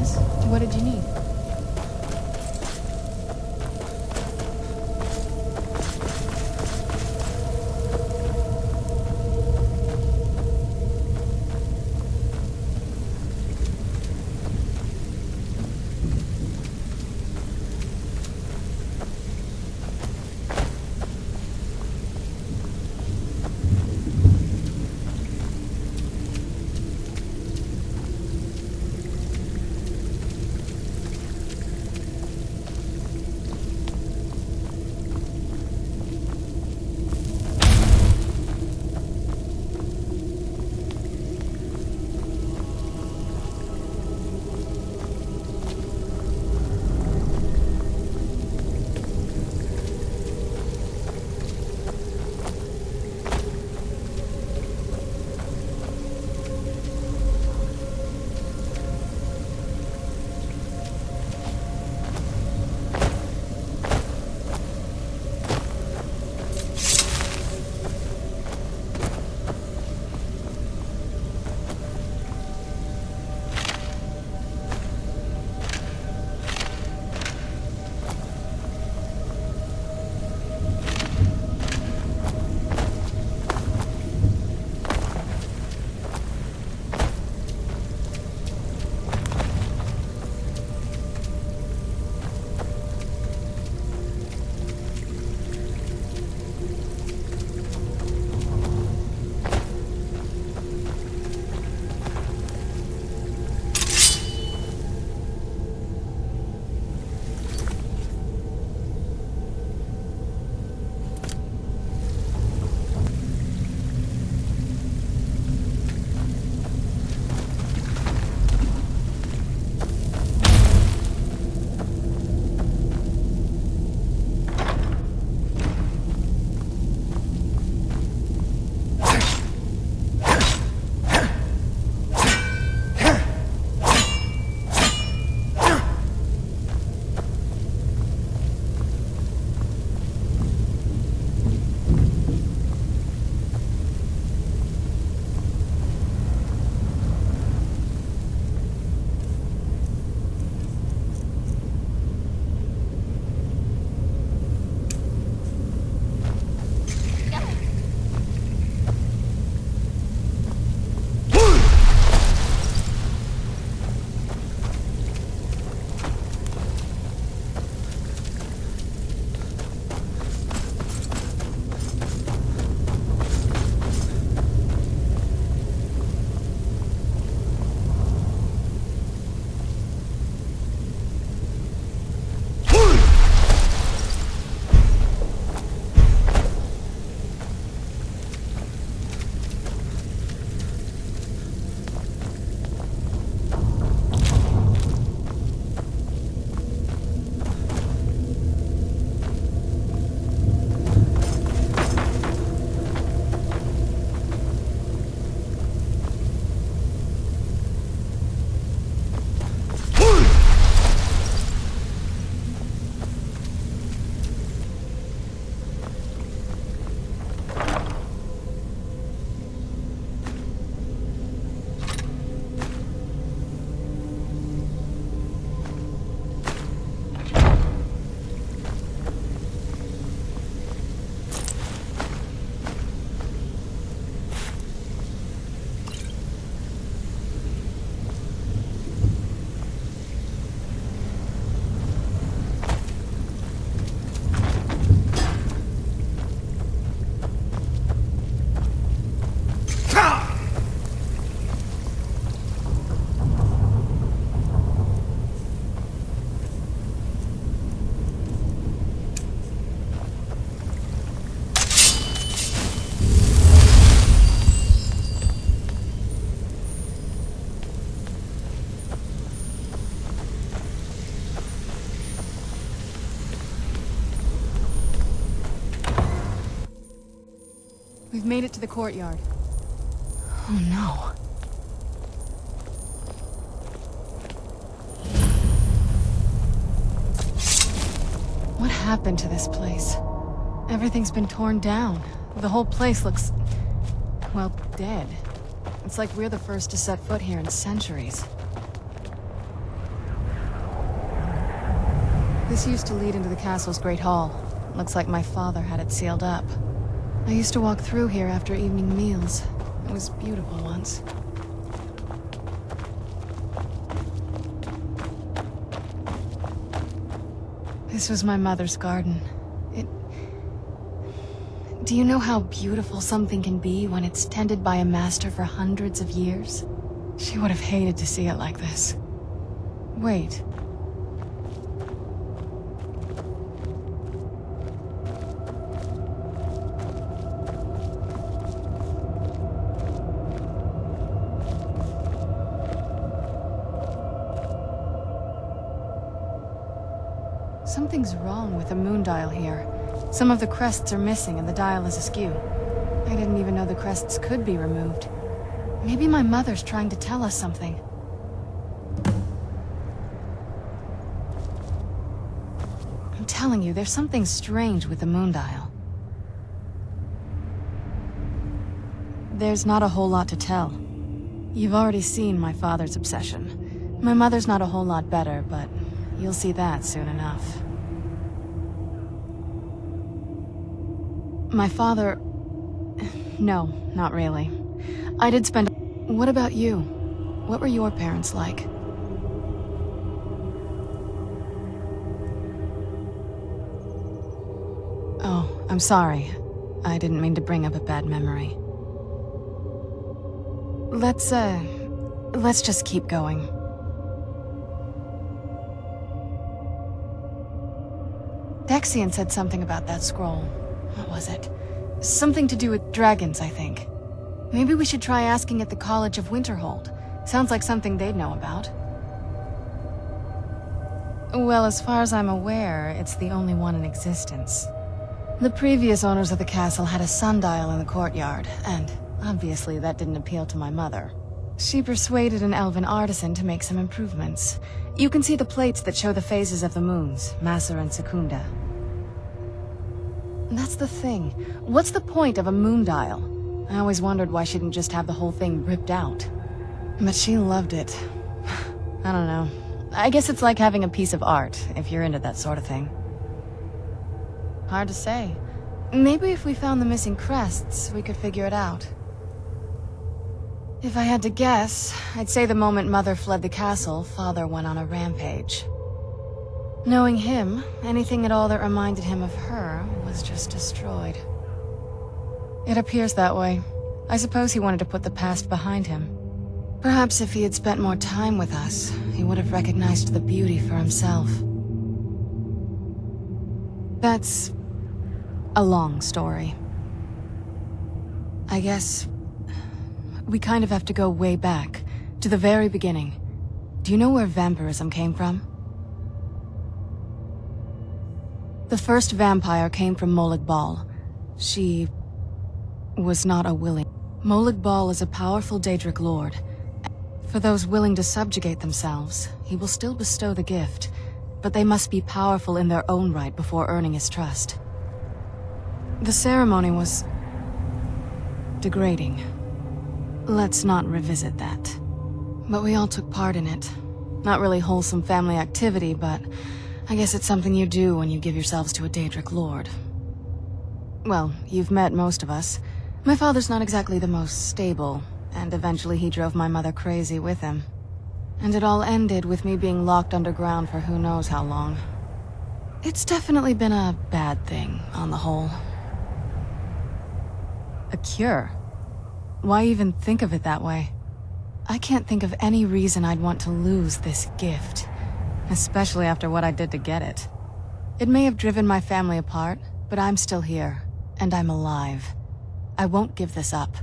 Yes? What did you need? We've made it to the courtyard. Oh no. What happened to this place? Everything's been torn down. The whole place looks, well, dead. It's like we're the first to set foot here in centuries. This used to lead into the castle's great hall. Looks like my father had it sealed up. I used to walk through here after evening meals. It was beautiful once. This was my mother's garden. Do you know how beautiful something can be when it's tended by a master for hundreds of years? She would have hated to see it like this. Wait. Something's wrong with the moon dial here. Some of the crests are missing and the dial is askew. I didn't even know the crests could be removed. Maybe my mother's trying to tell us something. I'm telling you, there's something strange with the moon dial. There's not a whole lot to tell. You've already seen my father's obsession. My mother's not a whole lot better, but you'll see that soon enough. My father... No, not really. I did spend... What about you? What were your parents like? Oh, I'm sorry. I didn't mean to bring up a bad memory. Let's just keep going. Dexian said something about that scroll. What was it? Something to do with dragons, I think. Maybe we should try asking at the College of Winterhold. Sounds like something they'd know about. Well, as far as I'm aware, it's the only one in existence. The previous owners of the castle had a sundial in the courtyard, and obviously that didn't appeal to my mother. She persuaded an elven artisan to make some improvements. You can see the plates that show the phases of the moons, Maser and Secunda. That's the thing. What's the point of a moon dial? I always wondered why she didn't just have the whole thing ripped out. But she loved it. I don't know. I guess it's like having a piece of art, if you're into that sort of thing. Hard to say. Maybe if we found the missing crests, we could figure it out. If I had to guess, I'd say the moment Mother fled the castle, Father went on a rampage. Knowing him, anything at all that reminded him of her was just destroyed. It appears that way. I suppose he wanted to put the past behind him. Perhaps if he had spent more time with us, he would have recognized the beauty for himself. That's a long story. I guess we kind of have to go way back, to the very beginning. Do you know where vampirism came from? The first vampire came from Molag Bal. She was not a willing. Molag Bal is a powerful Daedric lord. For those willing to subjugate themselves, he will still bestow the gift, but they must be powerful in their own right before earning his trust. The ceremony was degrading. Let's not revisit that. But we all took part in it. Not really wholesome family activity, but I guess it's something you do when you give yourselves to a Daedric lord. Well, you've met most of us. My father's not exactly the most stable, and eventually he drove my mother crazy with him. And it all ended with me being locked underground for who knows how long. It's definitely been a bad thing, on the whole. A cure? Why even think of it that way? I can't think of any reason I'd want to lose this gift. Especially after what I did to get it. It may have driven my family apart, but I'm still here, and I'm alive. I won't give this up.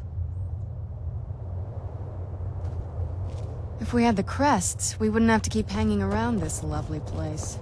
If we had the crests, we wouldn't have to keep hanging around this lovely place.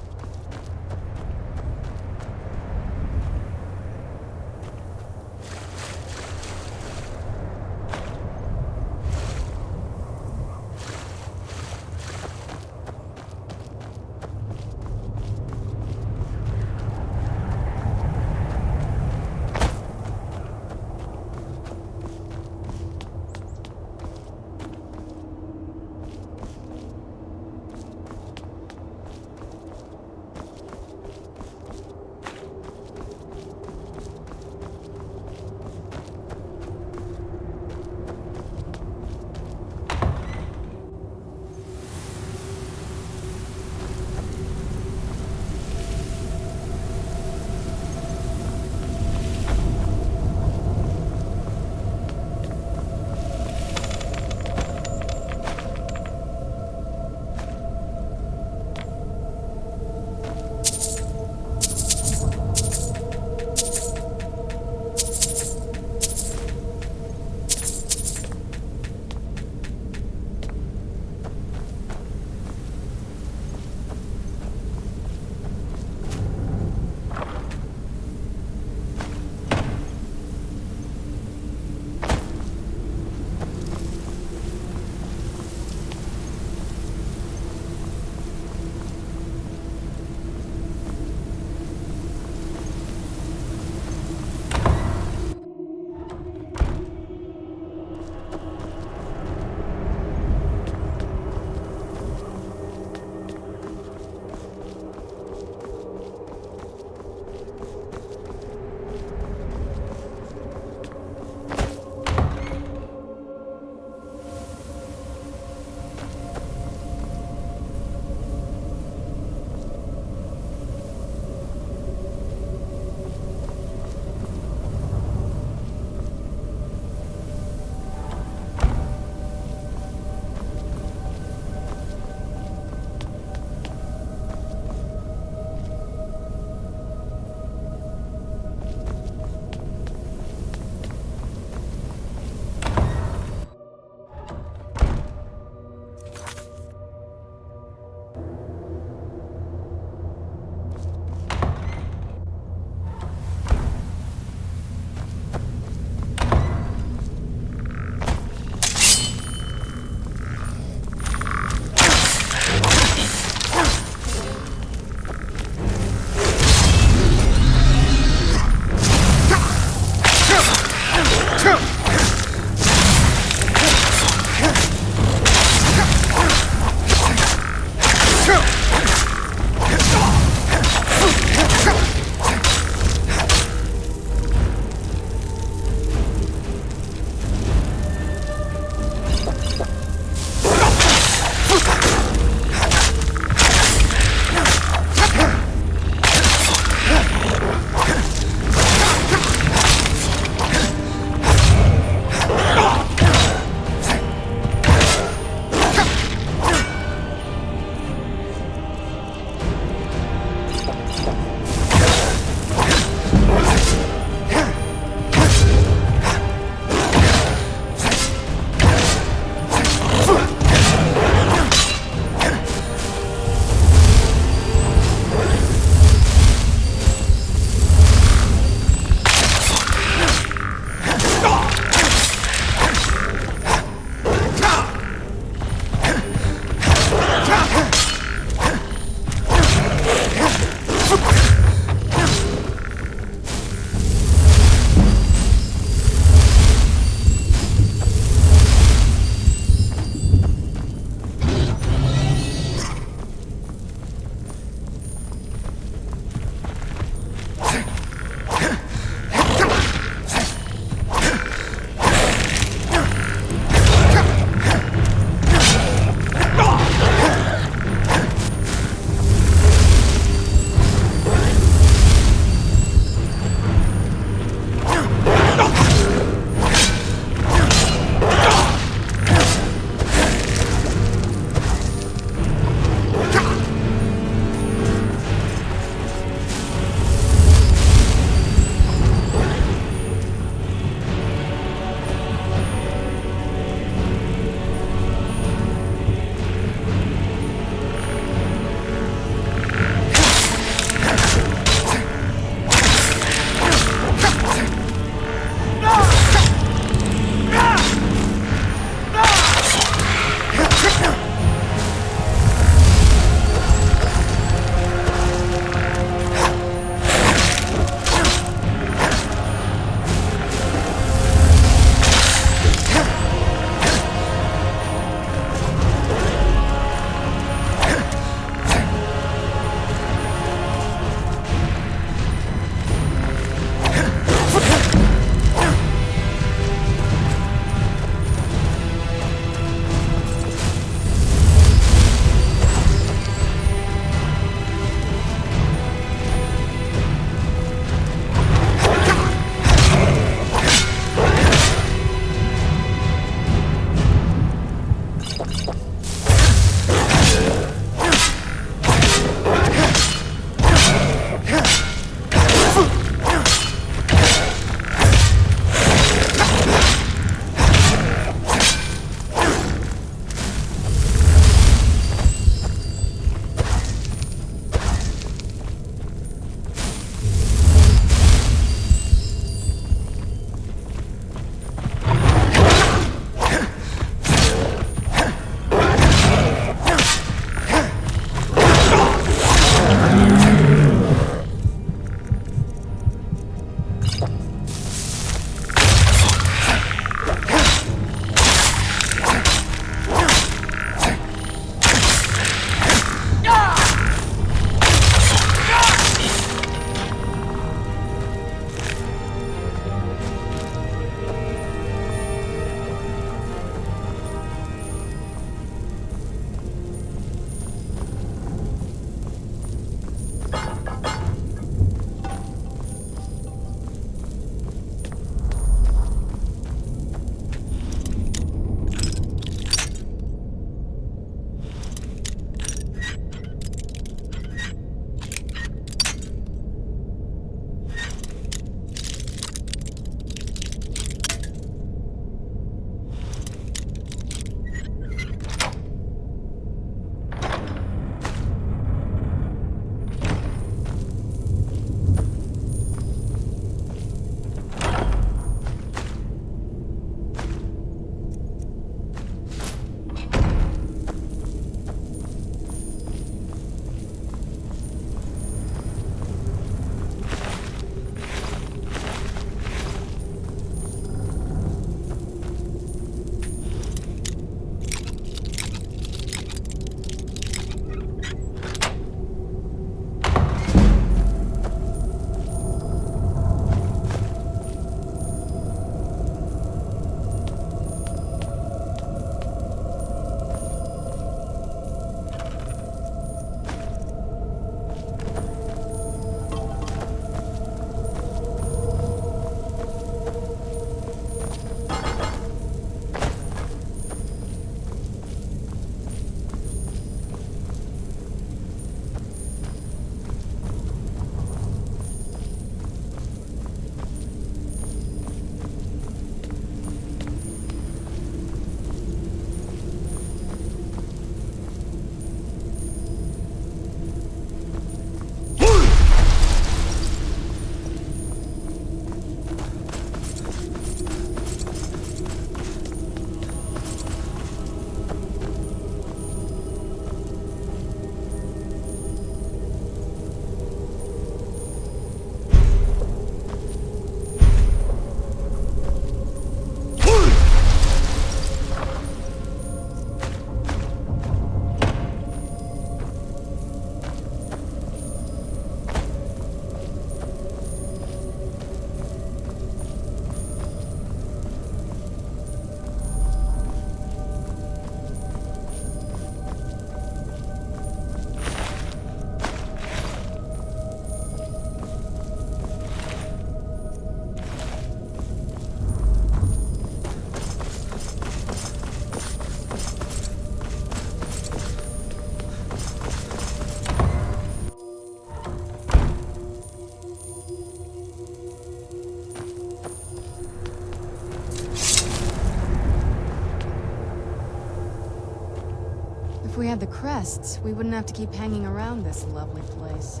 If we had the crests, we wouldn't have to keep hanging around this lovely place.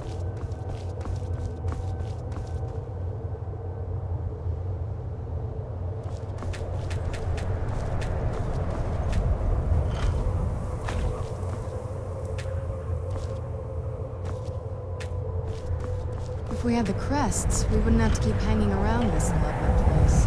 If we had the crests, we wouldn't have to keep hanging around this lovely place.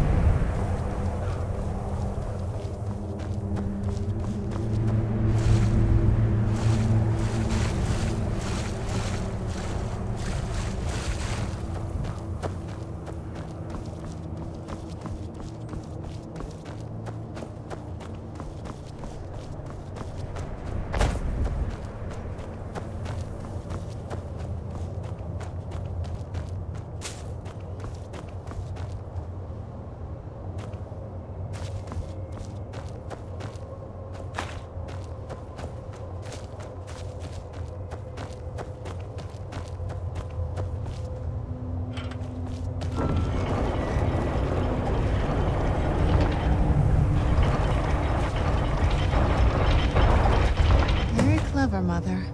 Clever, Mother.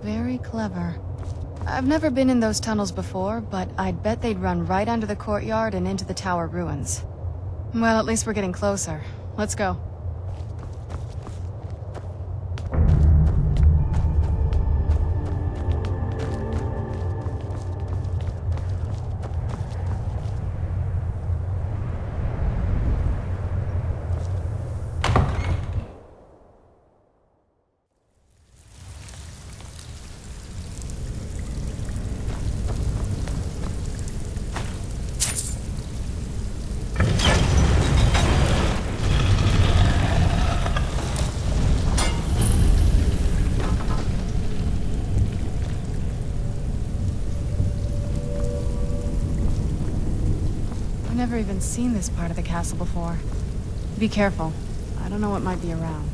Very clever. I've never been in those tunnels before, but I'd bet they'd run right under the courtyard and into the tower ruins. Well, at least we're getting closer. Let's go. I've never even seen this part of the castle before. Be careful. I don't know what might be around.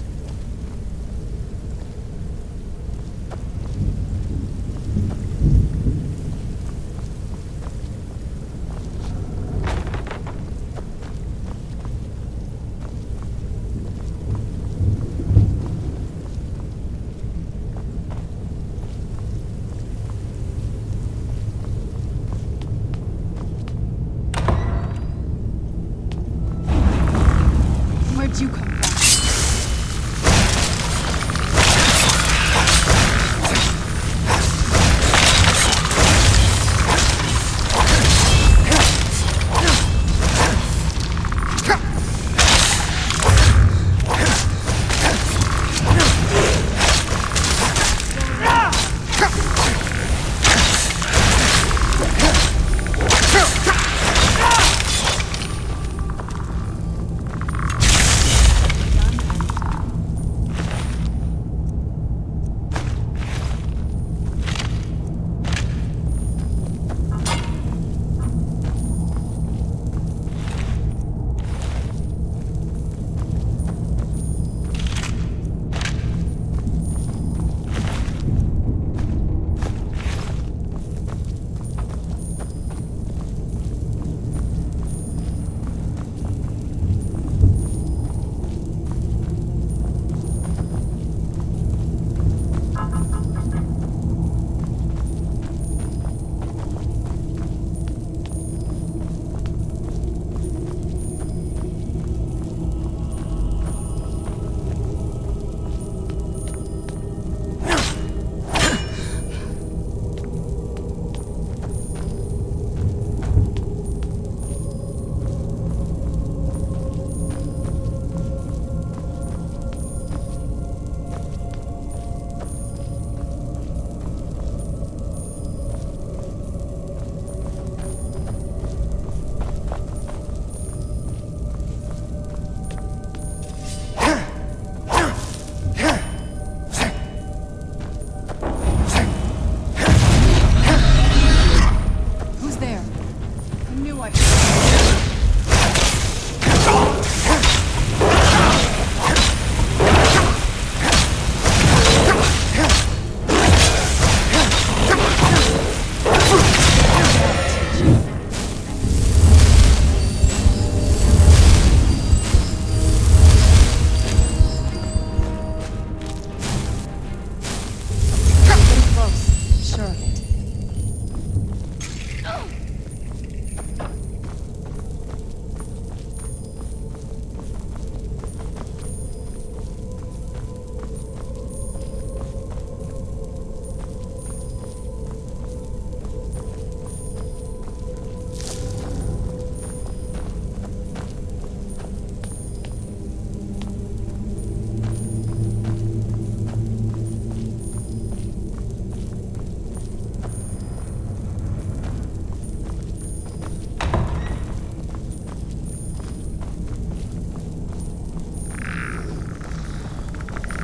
Where'd you come from?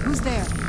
Who's there?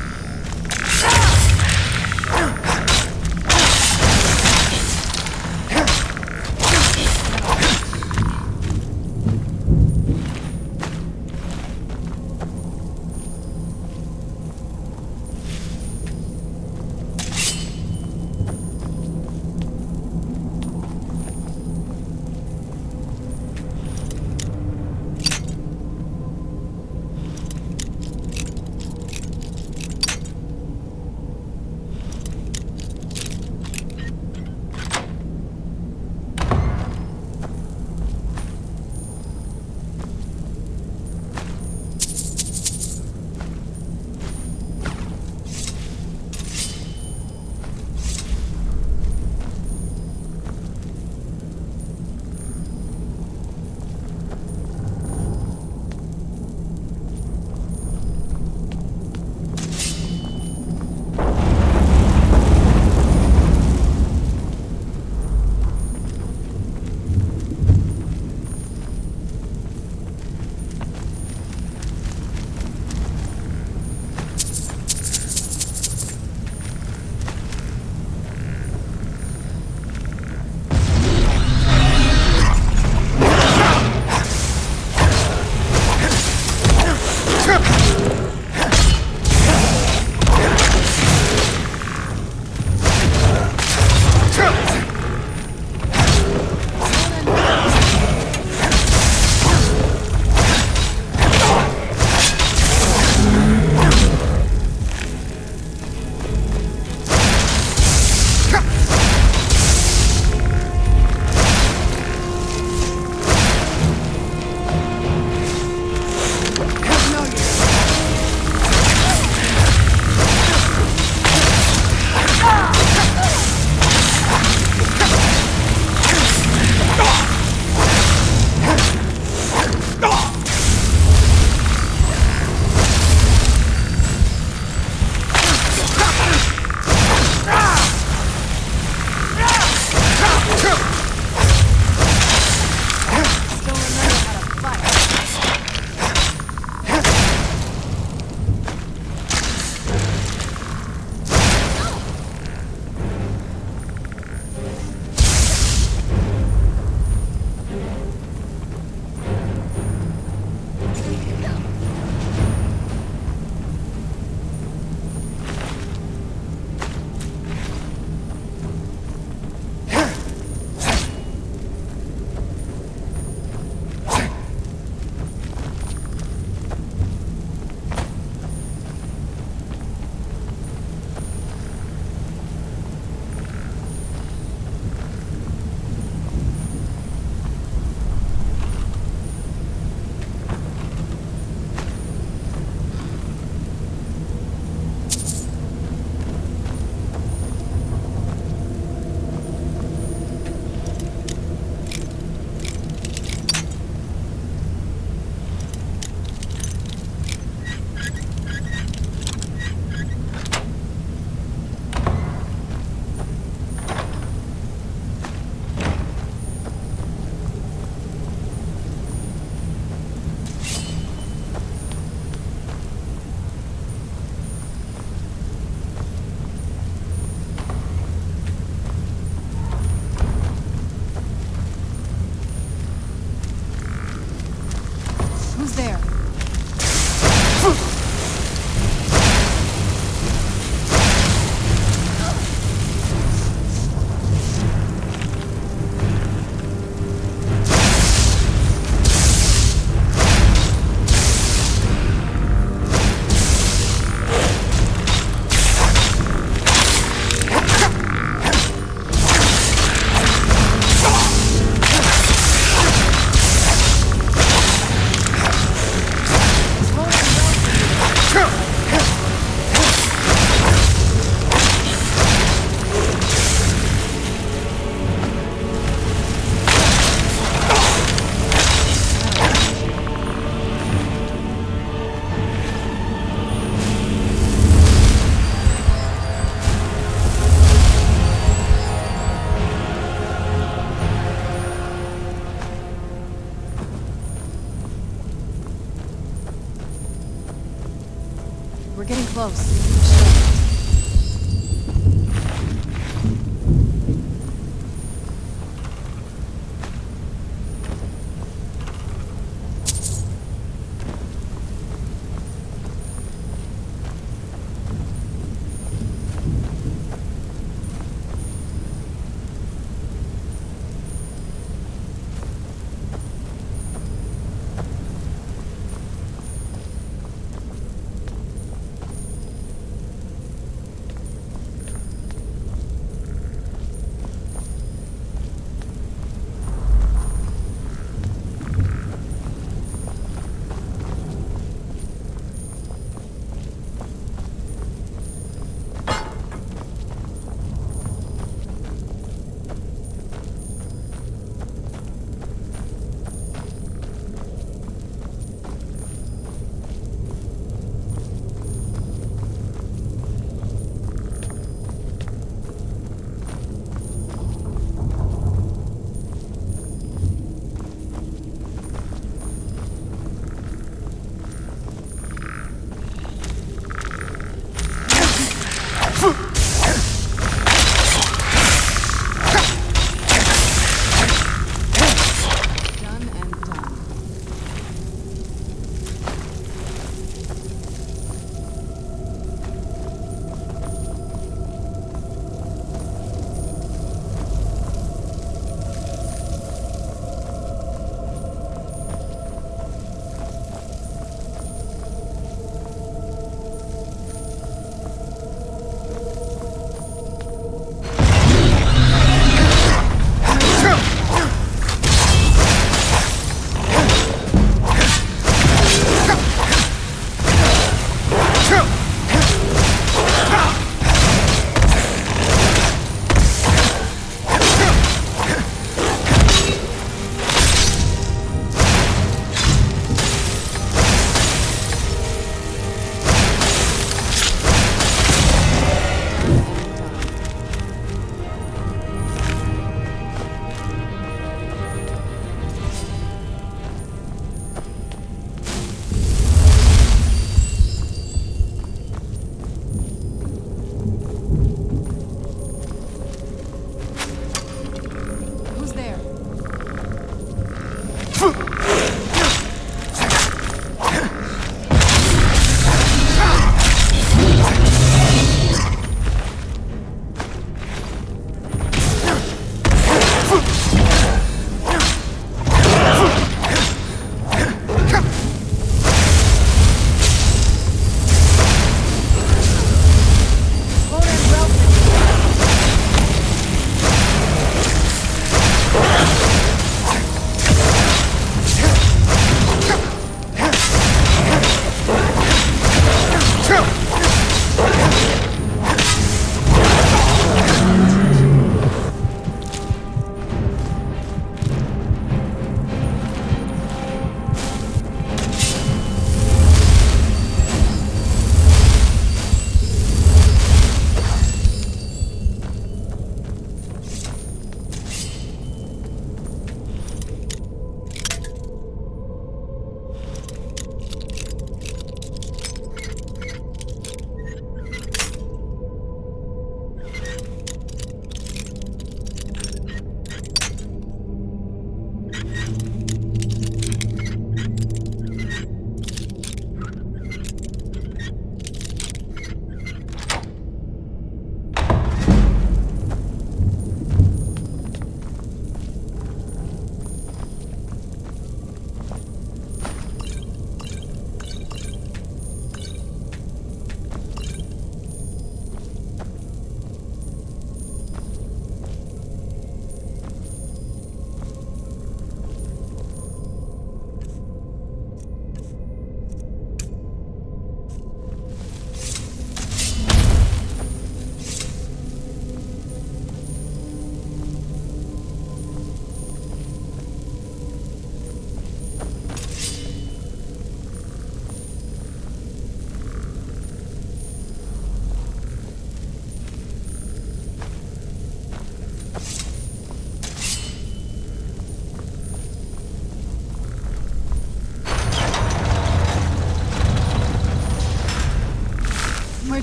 we're getting close.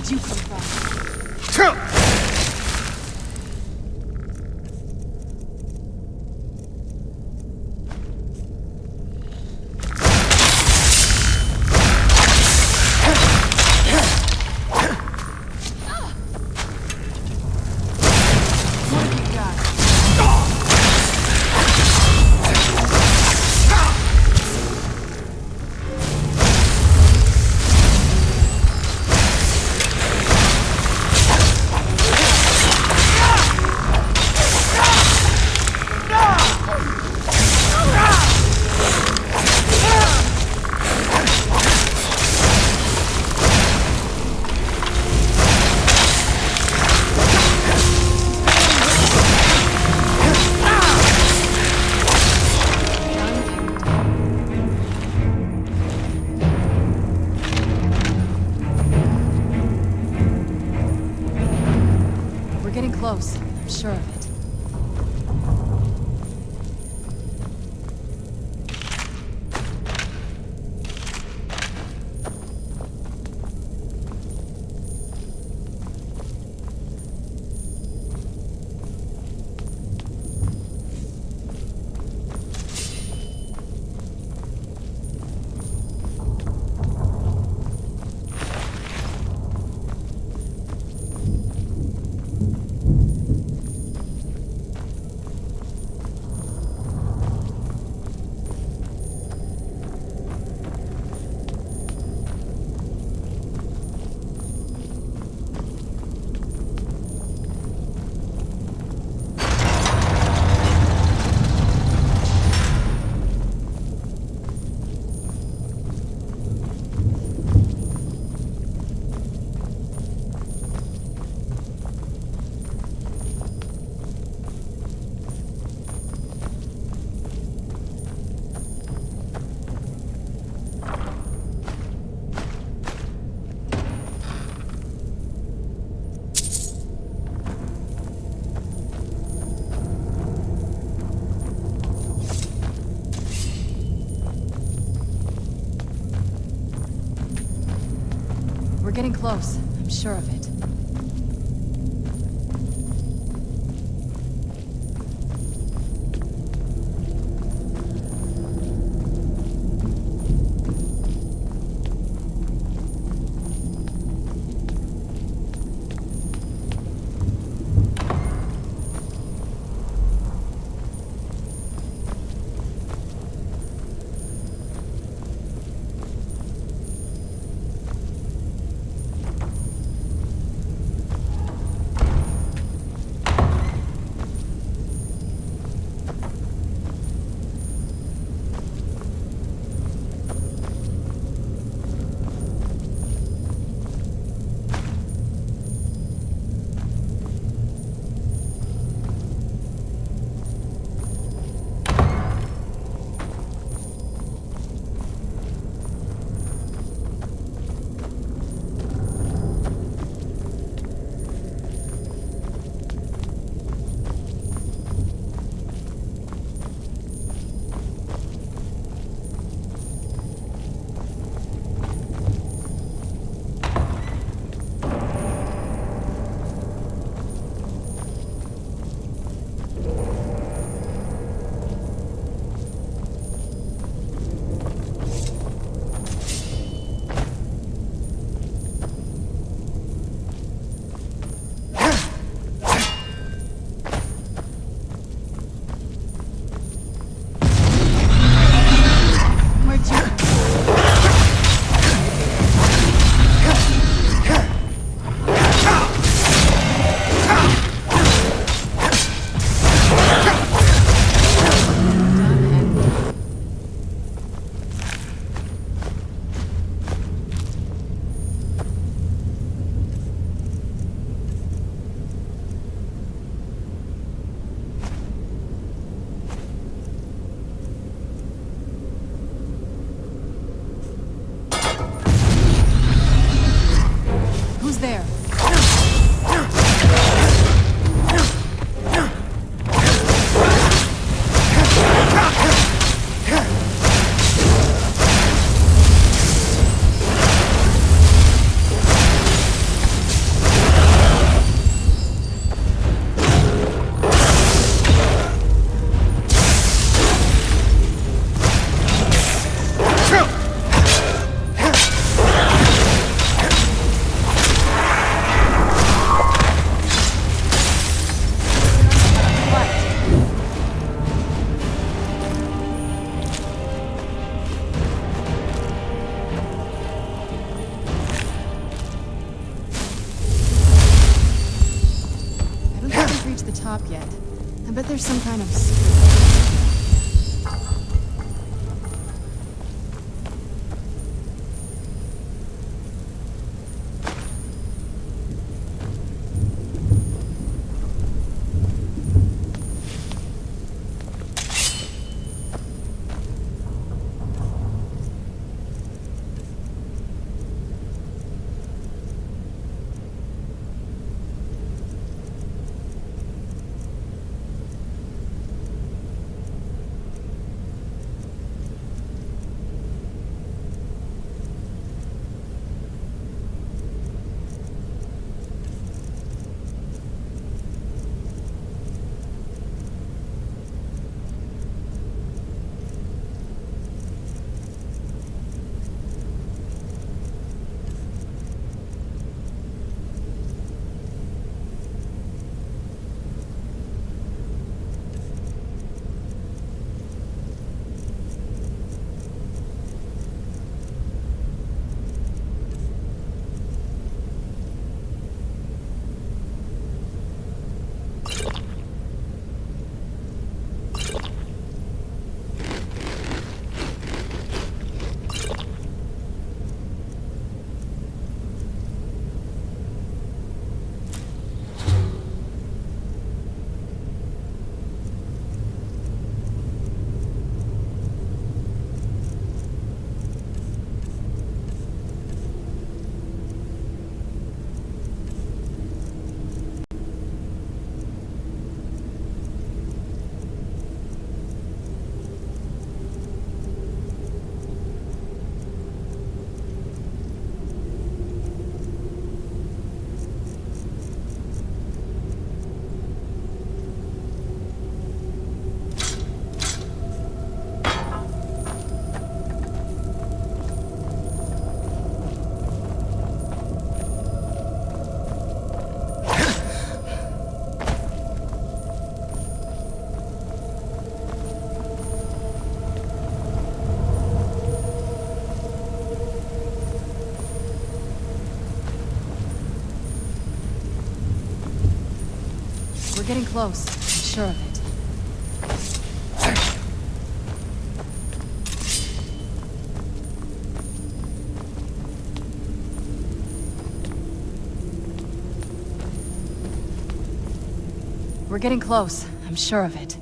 Where'd you come from? Close. I'm sure of it. We're getting close. I'm sure of it. top yet. I bet there's some kind of secret. We're getting close. I'm sure of it. We're getting close. I'm sure of it.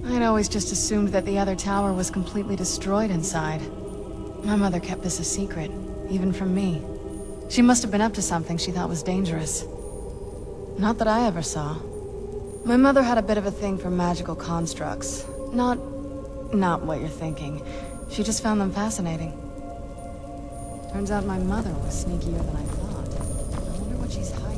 I'd always just assumed that the other tower was completely destroyed inside. My mother kept this a secret, even from me. She must have been up to something she thought was dangerous. Not that I ever saw. My mother had a bit of a thing for magical constructs. Not what you're thinking. She just found them fascinating. Turns out my mother was sneakier than I thought. I wonder what she's hiding.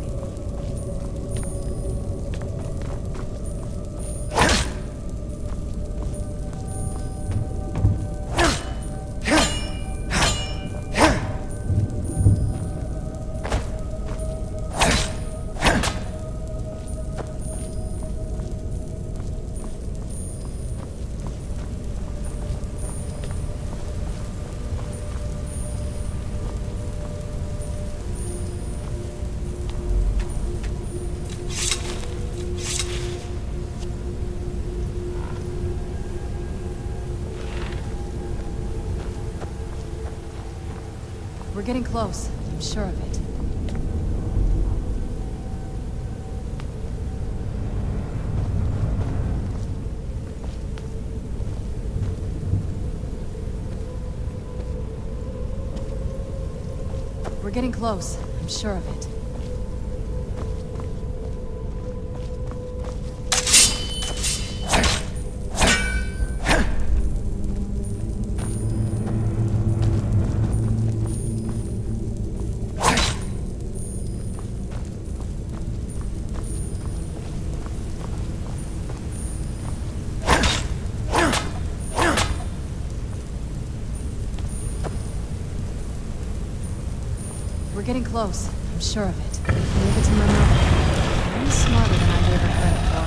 We're getting close. I'm sure of it. We're getting close. I'm sure of it. We're getting close. I'm sure of it. Leave it to my mother. I'm smarter than I gave her credit for.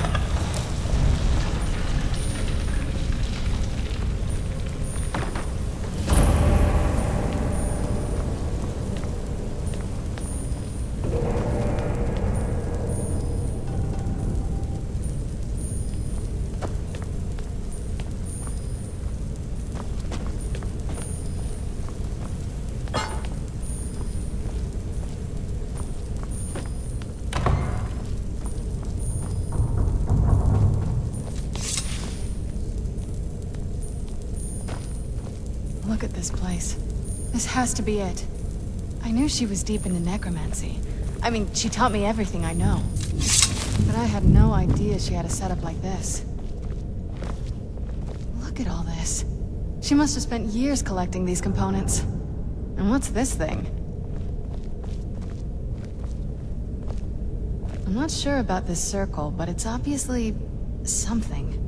Look at this place. This has to be it. I knew she was deep into necromancy. I mean, she taught me everything I know. But I had no idea she had a setup like this. Look at all this. She must have spent years collecting these components. And what's this thing? I'm not sure about this circle, but it's obviously something.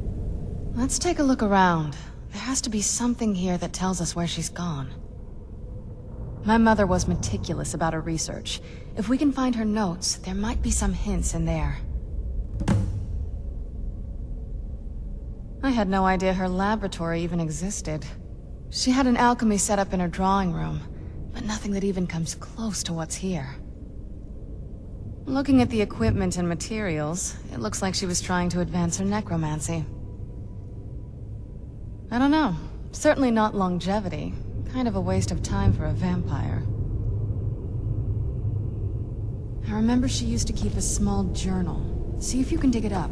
Let's take a look around. There has to be something here that tells us where she's gone. My mother was meticulous about her research. If we can find her notes, there might be some hints in there. I had no idea her laboratory even existed. She had an alchemy set up in her drawing room, but nothing that even comes close to what's here. Looking at the equipment and materials, it looks like she was trying to advance her necromancy. I don't know. Certainly not longevity. Kind of a waste of time for a vampire. I remember she used to keep a small journal. See if you can dig it up.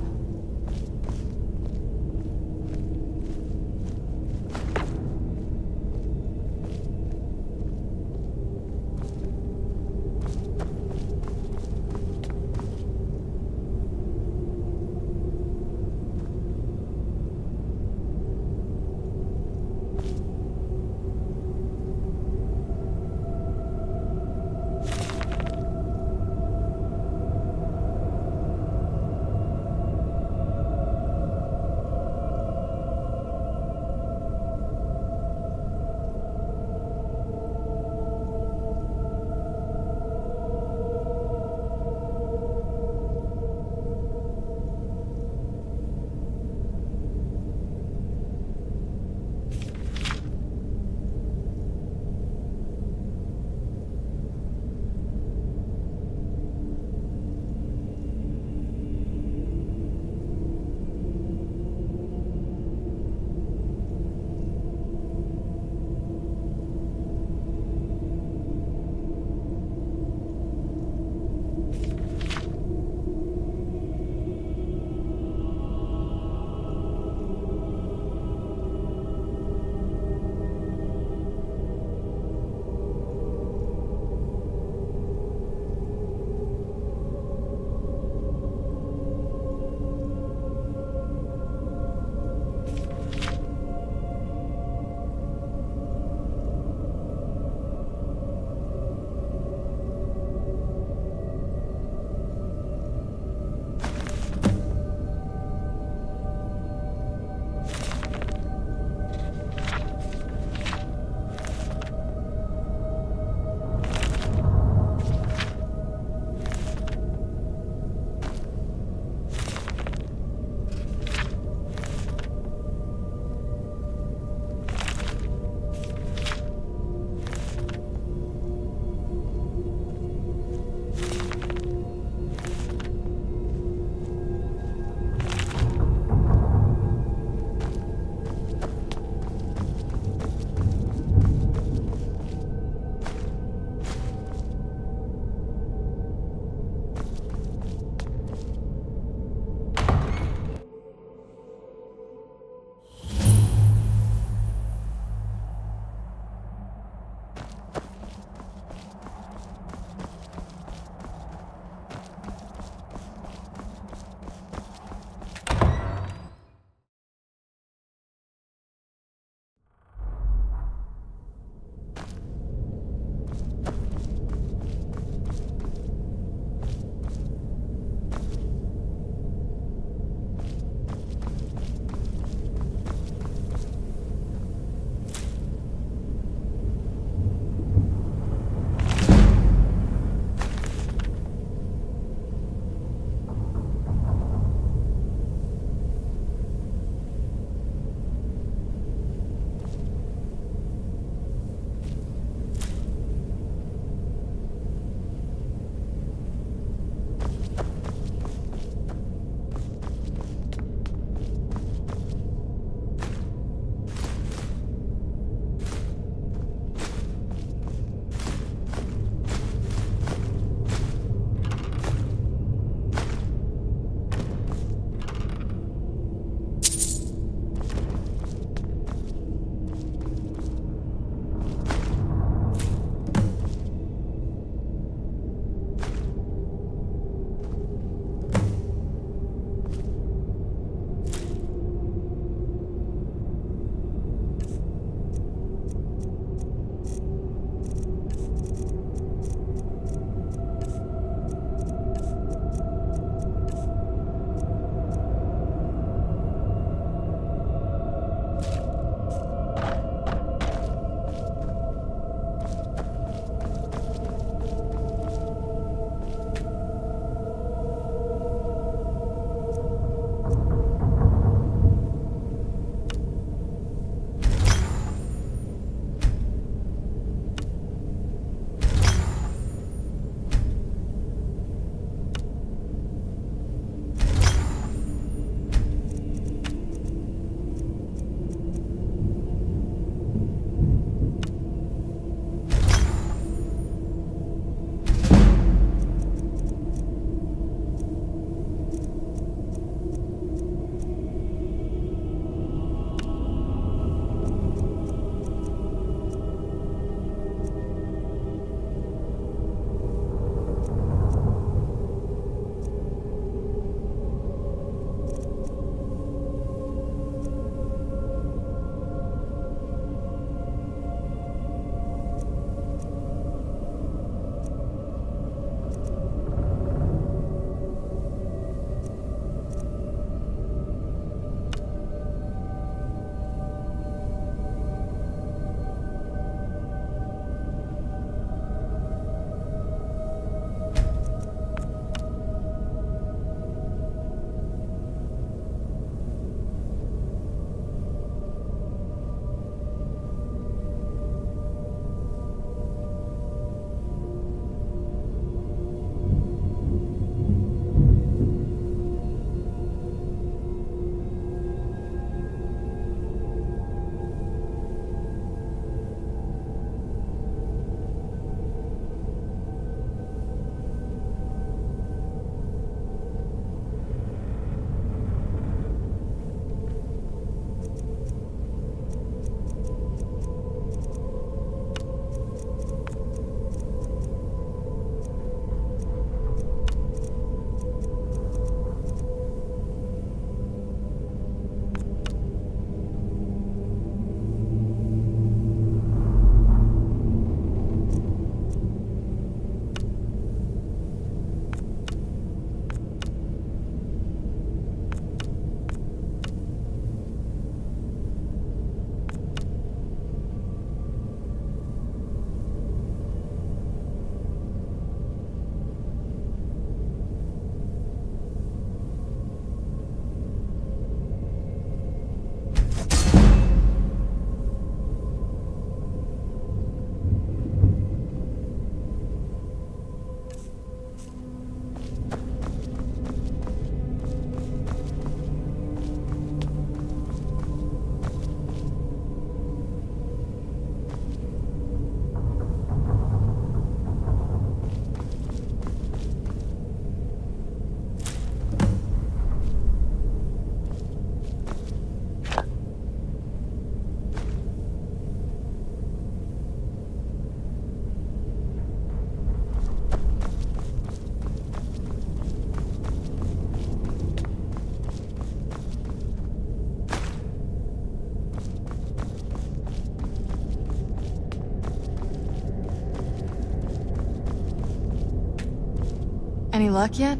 Any luck yet?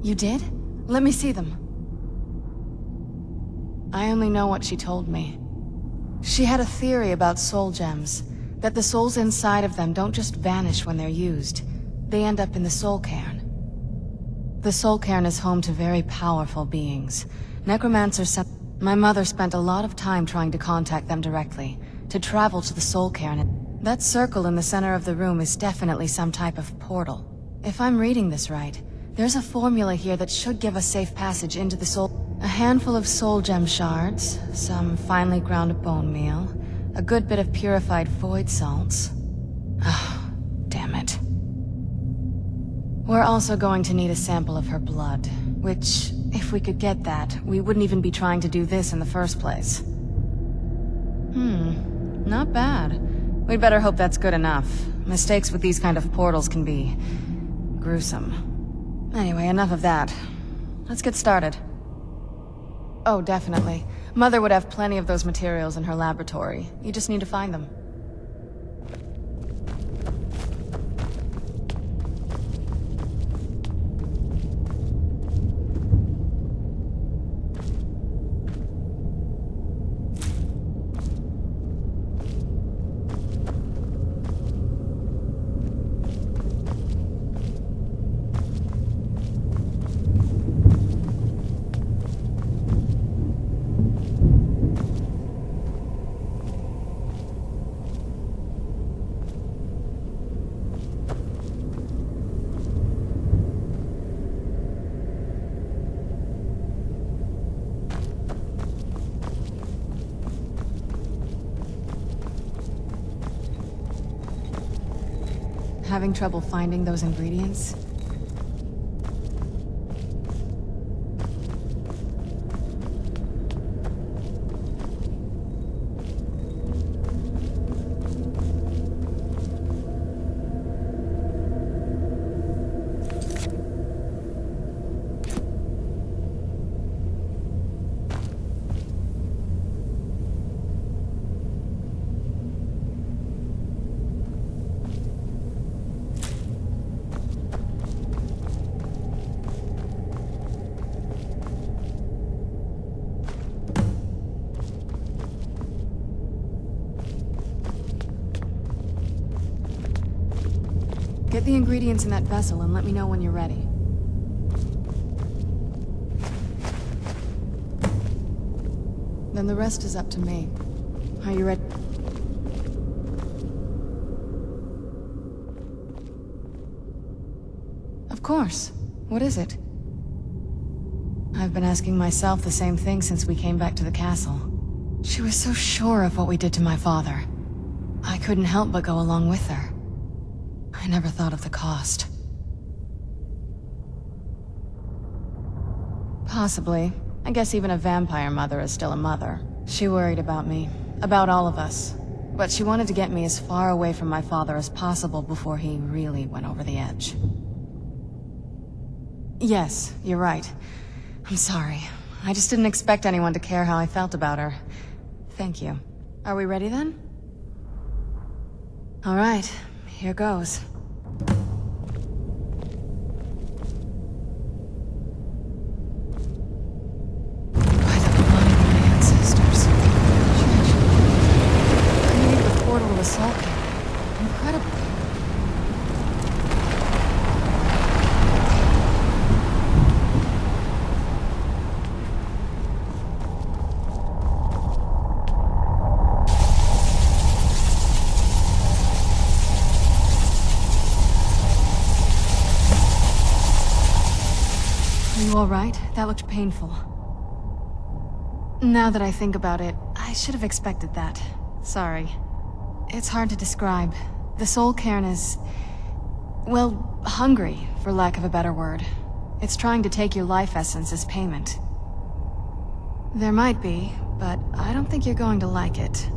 You did? Let me see them. I only know what she told me. She had a theory about soul gems, that the souls inside of them don't just vanish when they're used. They end up in the soul cairn. The soul cairn is home to very powerful beings. Necromancers My mother spent a lot of time trying to contact them directly, to travel to the soul cairn. That circle in the center of the room is definitely some type of portal. If I'm reading this right, there's a formula here that should give us safe passage into the soul. A handful of soul gem shards, some finely ground bone meal, a good bit of purified void salts. Ah, damn it. We're also going to need a sample of her blood, which, if we could get that, we wouldn't even be trying to do this in the first place. Not bad. We'd better hope that's good enough. Mistakes with these kind of portals can be gruesome. Anyway, enough of that. Let's get started. Oh, definitely. Mother would have plenty of those materials in her laboratory. You just need to find them. Having trouble finding those ingredients? Get the ingredients in that vessel and let me know when you're ready. Then the rest is up to me. Are you ready? Of course. What is it? I've been asking myself the same thing since we came back to the castle. She was so sure of what we did to my father. I couldn't help but go along with her. I never thought of the cost. Possibly. I guess even a vampire mother is still a mother. She worried about me, about all of us. But she wanted to get me as far away from my father as possible before he really went over the edge. Yes, you're right. I'm sorry. I just didn't expect anyone to care how I felt about her. Thank you. Are we ready then? All right, here goes. Incredible. Are you all right? That looked painful. Now that I think about it, I should have expected that. Sorry. It's hard to describe. The soul cairn is... well, hungry, for lack of a better word. It's trying to take your life essence as payment. There might be, but I don't think you're going to like it.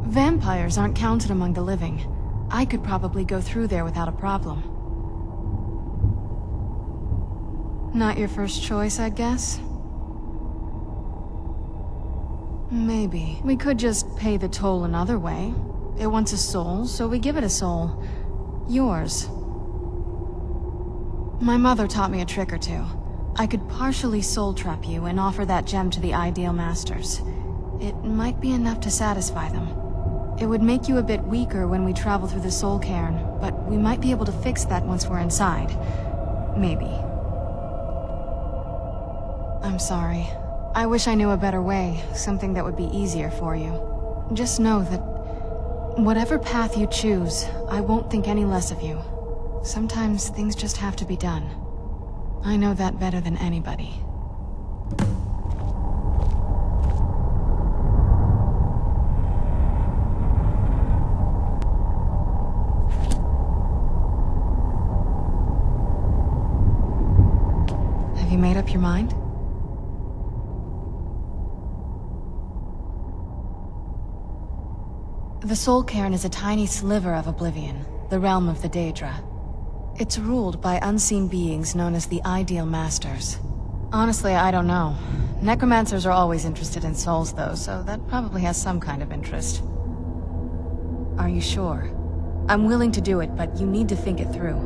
Vampires aren't counted among the living. I could probably go through there without a problem. Not your first choice, I guess? Maybe. We could just pay the toll another way. It wants a soul, so we give it a soul. Yours. My mother taught me a trick or two. I could partially soul trap you and offer that gem to the Ideal Masters. It might be enough to satisfy them. It would make you a bit weaker when we travel through the soul cairn, but we might be able to fix that once we're inside. Maybe. I'm sorry. I wish I knew a better way, something that would be easier for you. Just know that whatever path you choose, I won't think any less of you. Sometimes things just have to be done. I know that better than anybody. Have you made up your mind? The Soul Cairn is a tiny sliver of Oblivion, the realm of the Daedra. It's ruled by unseen beings known as the Ideal Masters. Honestly, I don't know. Necromancers are always interested in souls, though, so that probably has some kind of interest. Are you sure? I'm willing to do it, but you need to think it through.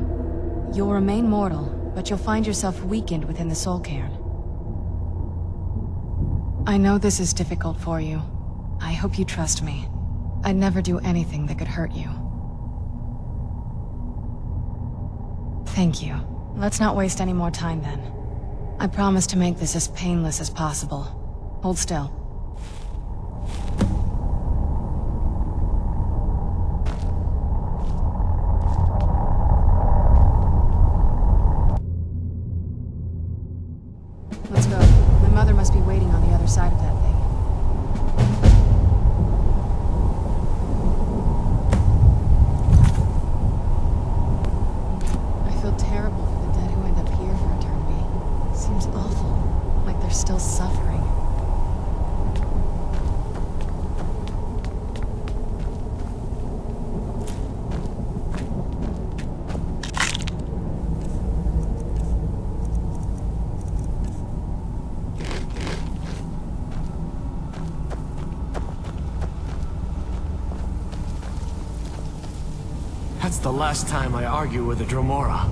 You'll remain mortal, but you'll find yourself weakened within the Soul Cairn. I know this is difficult for you. I hope you trust me. I'd never do anything that could hurt you. Thank you. Let's not waste any more time then. I promise to make this as painless as possible. Hold still. Let's go. My mother must be waiting on the other side of that thing. Terrible for the dead who end up here for eternity. Seems awful, like they're still suffering. That's the last time I argue with a Dromora.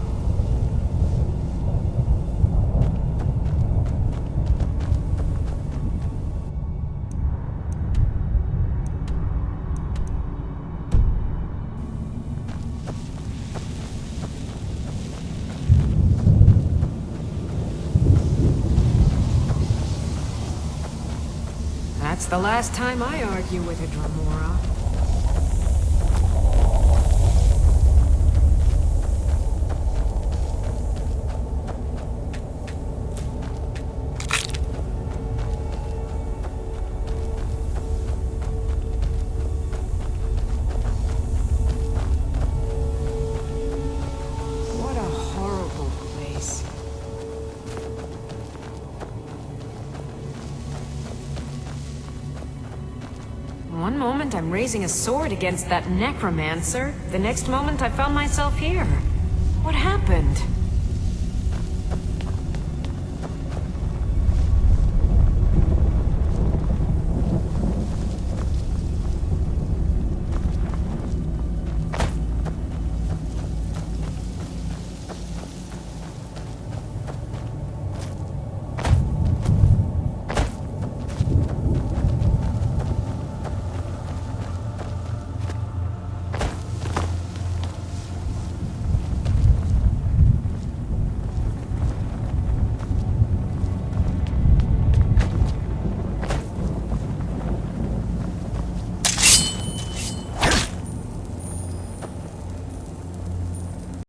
That's the last time I argue with a Dromora. What a horrible place. One moment I'm raising a sword against that necromancer. The next moment I found myself here. What happened?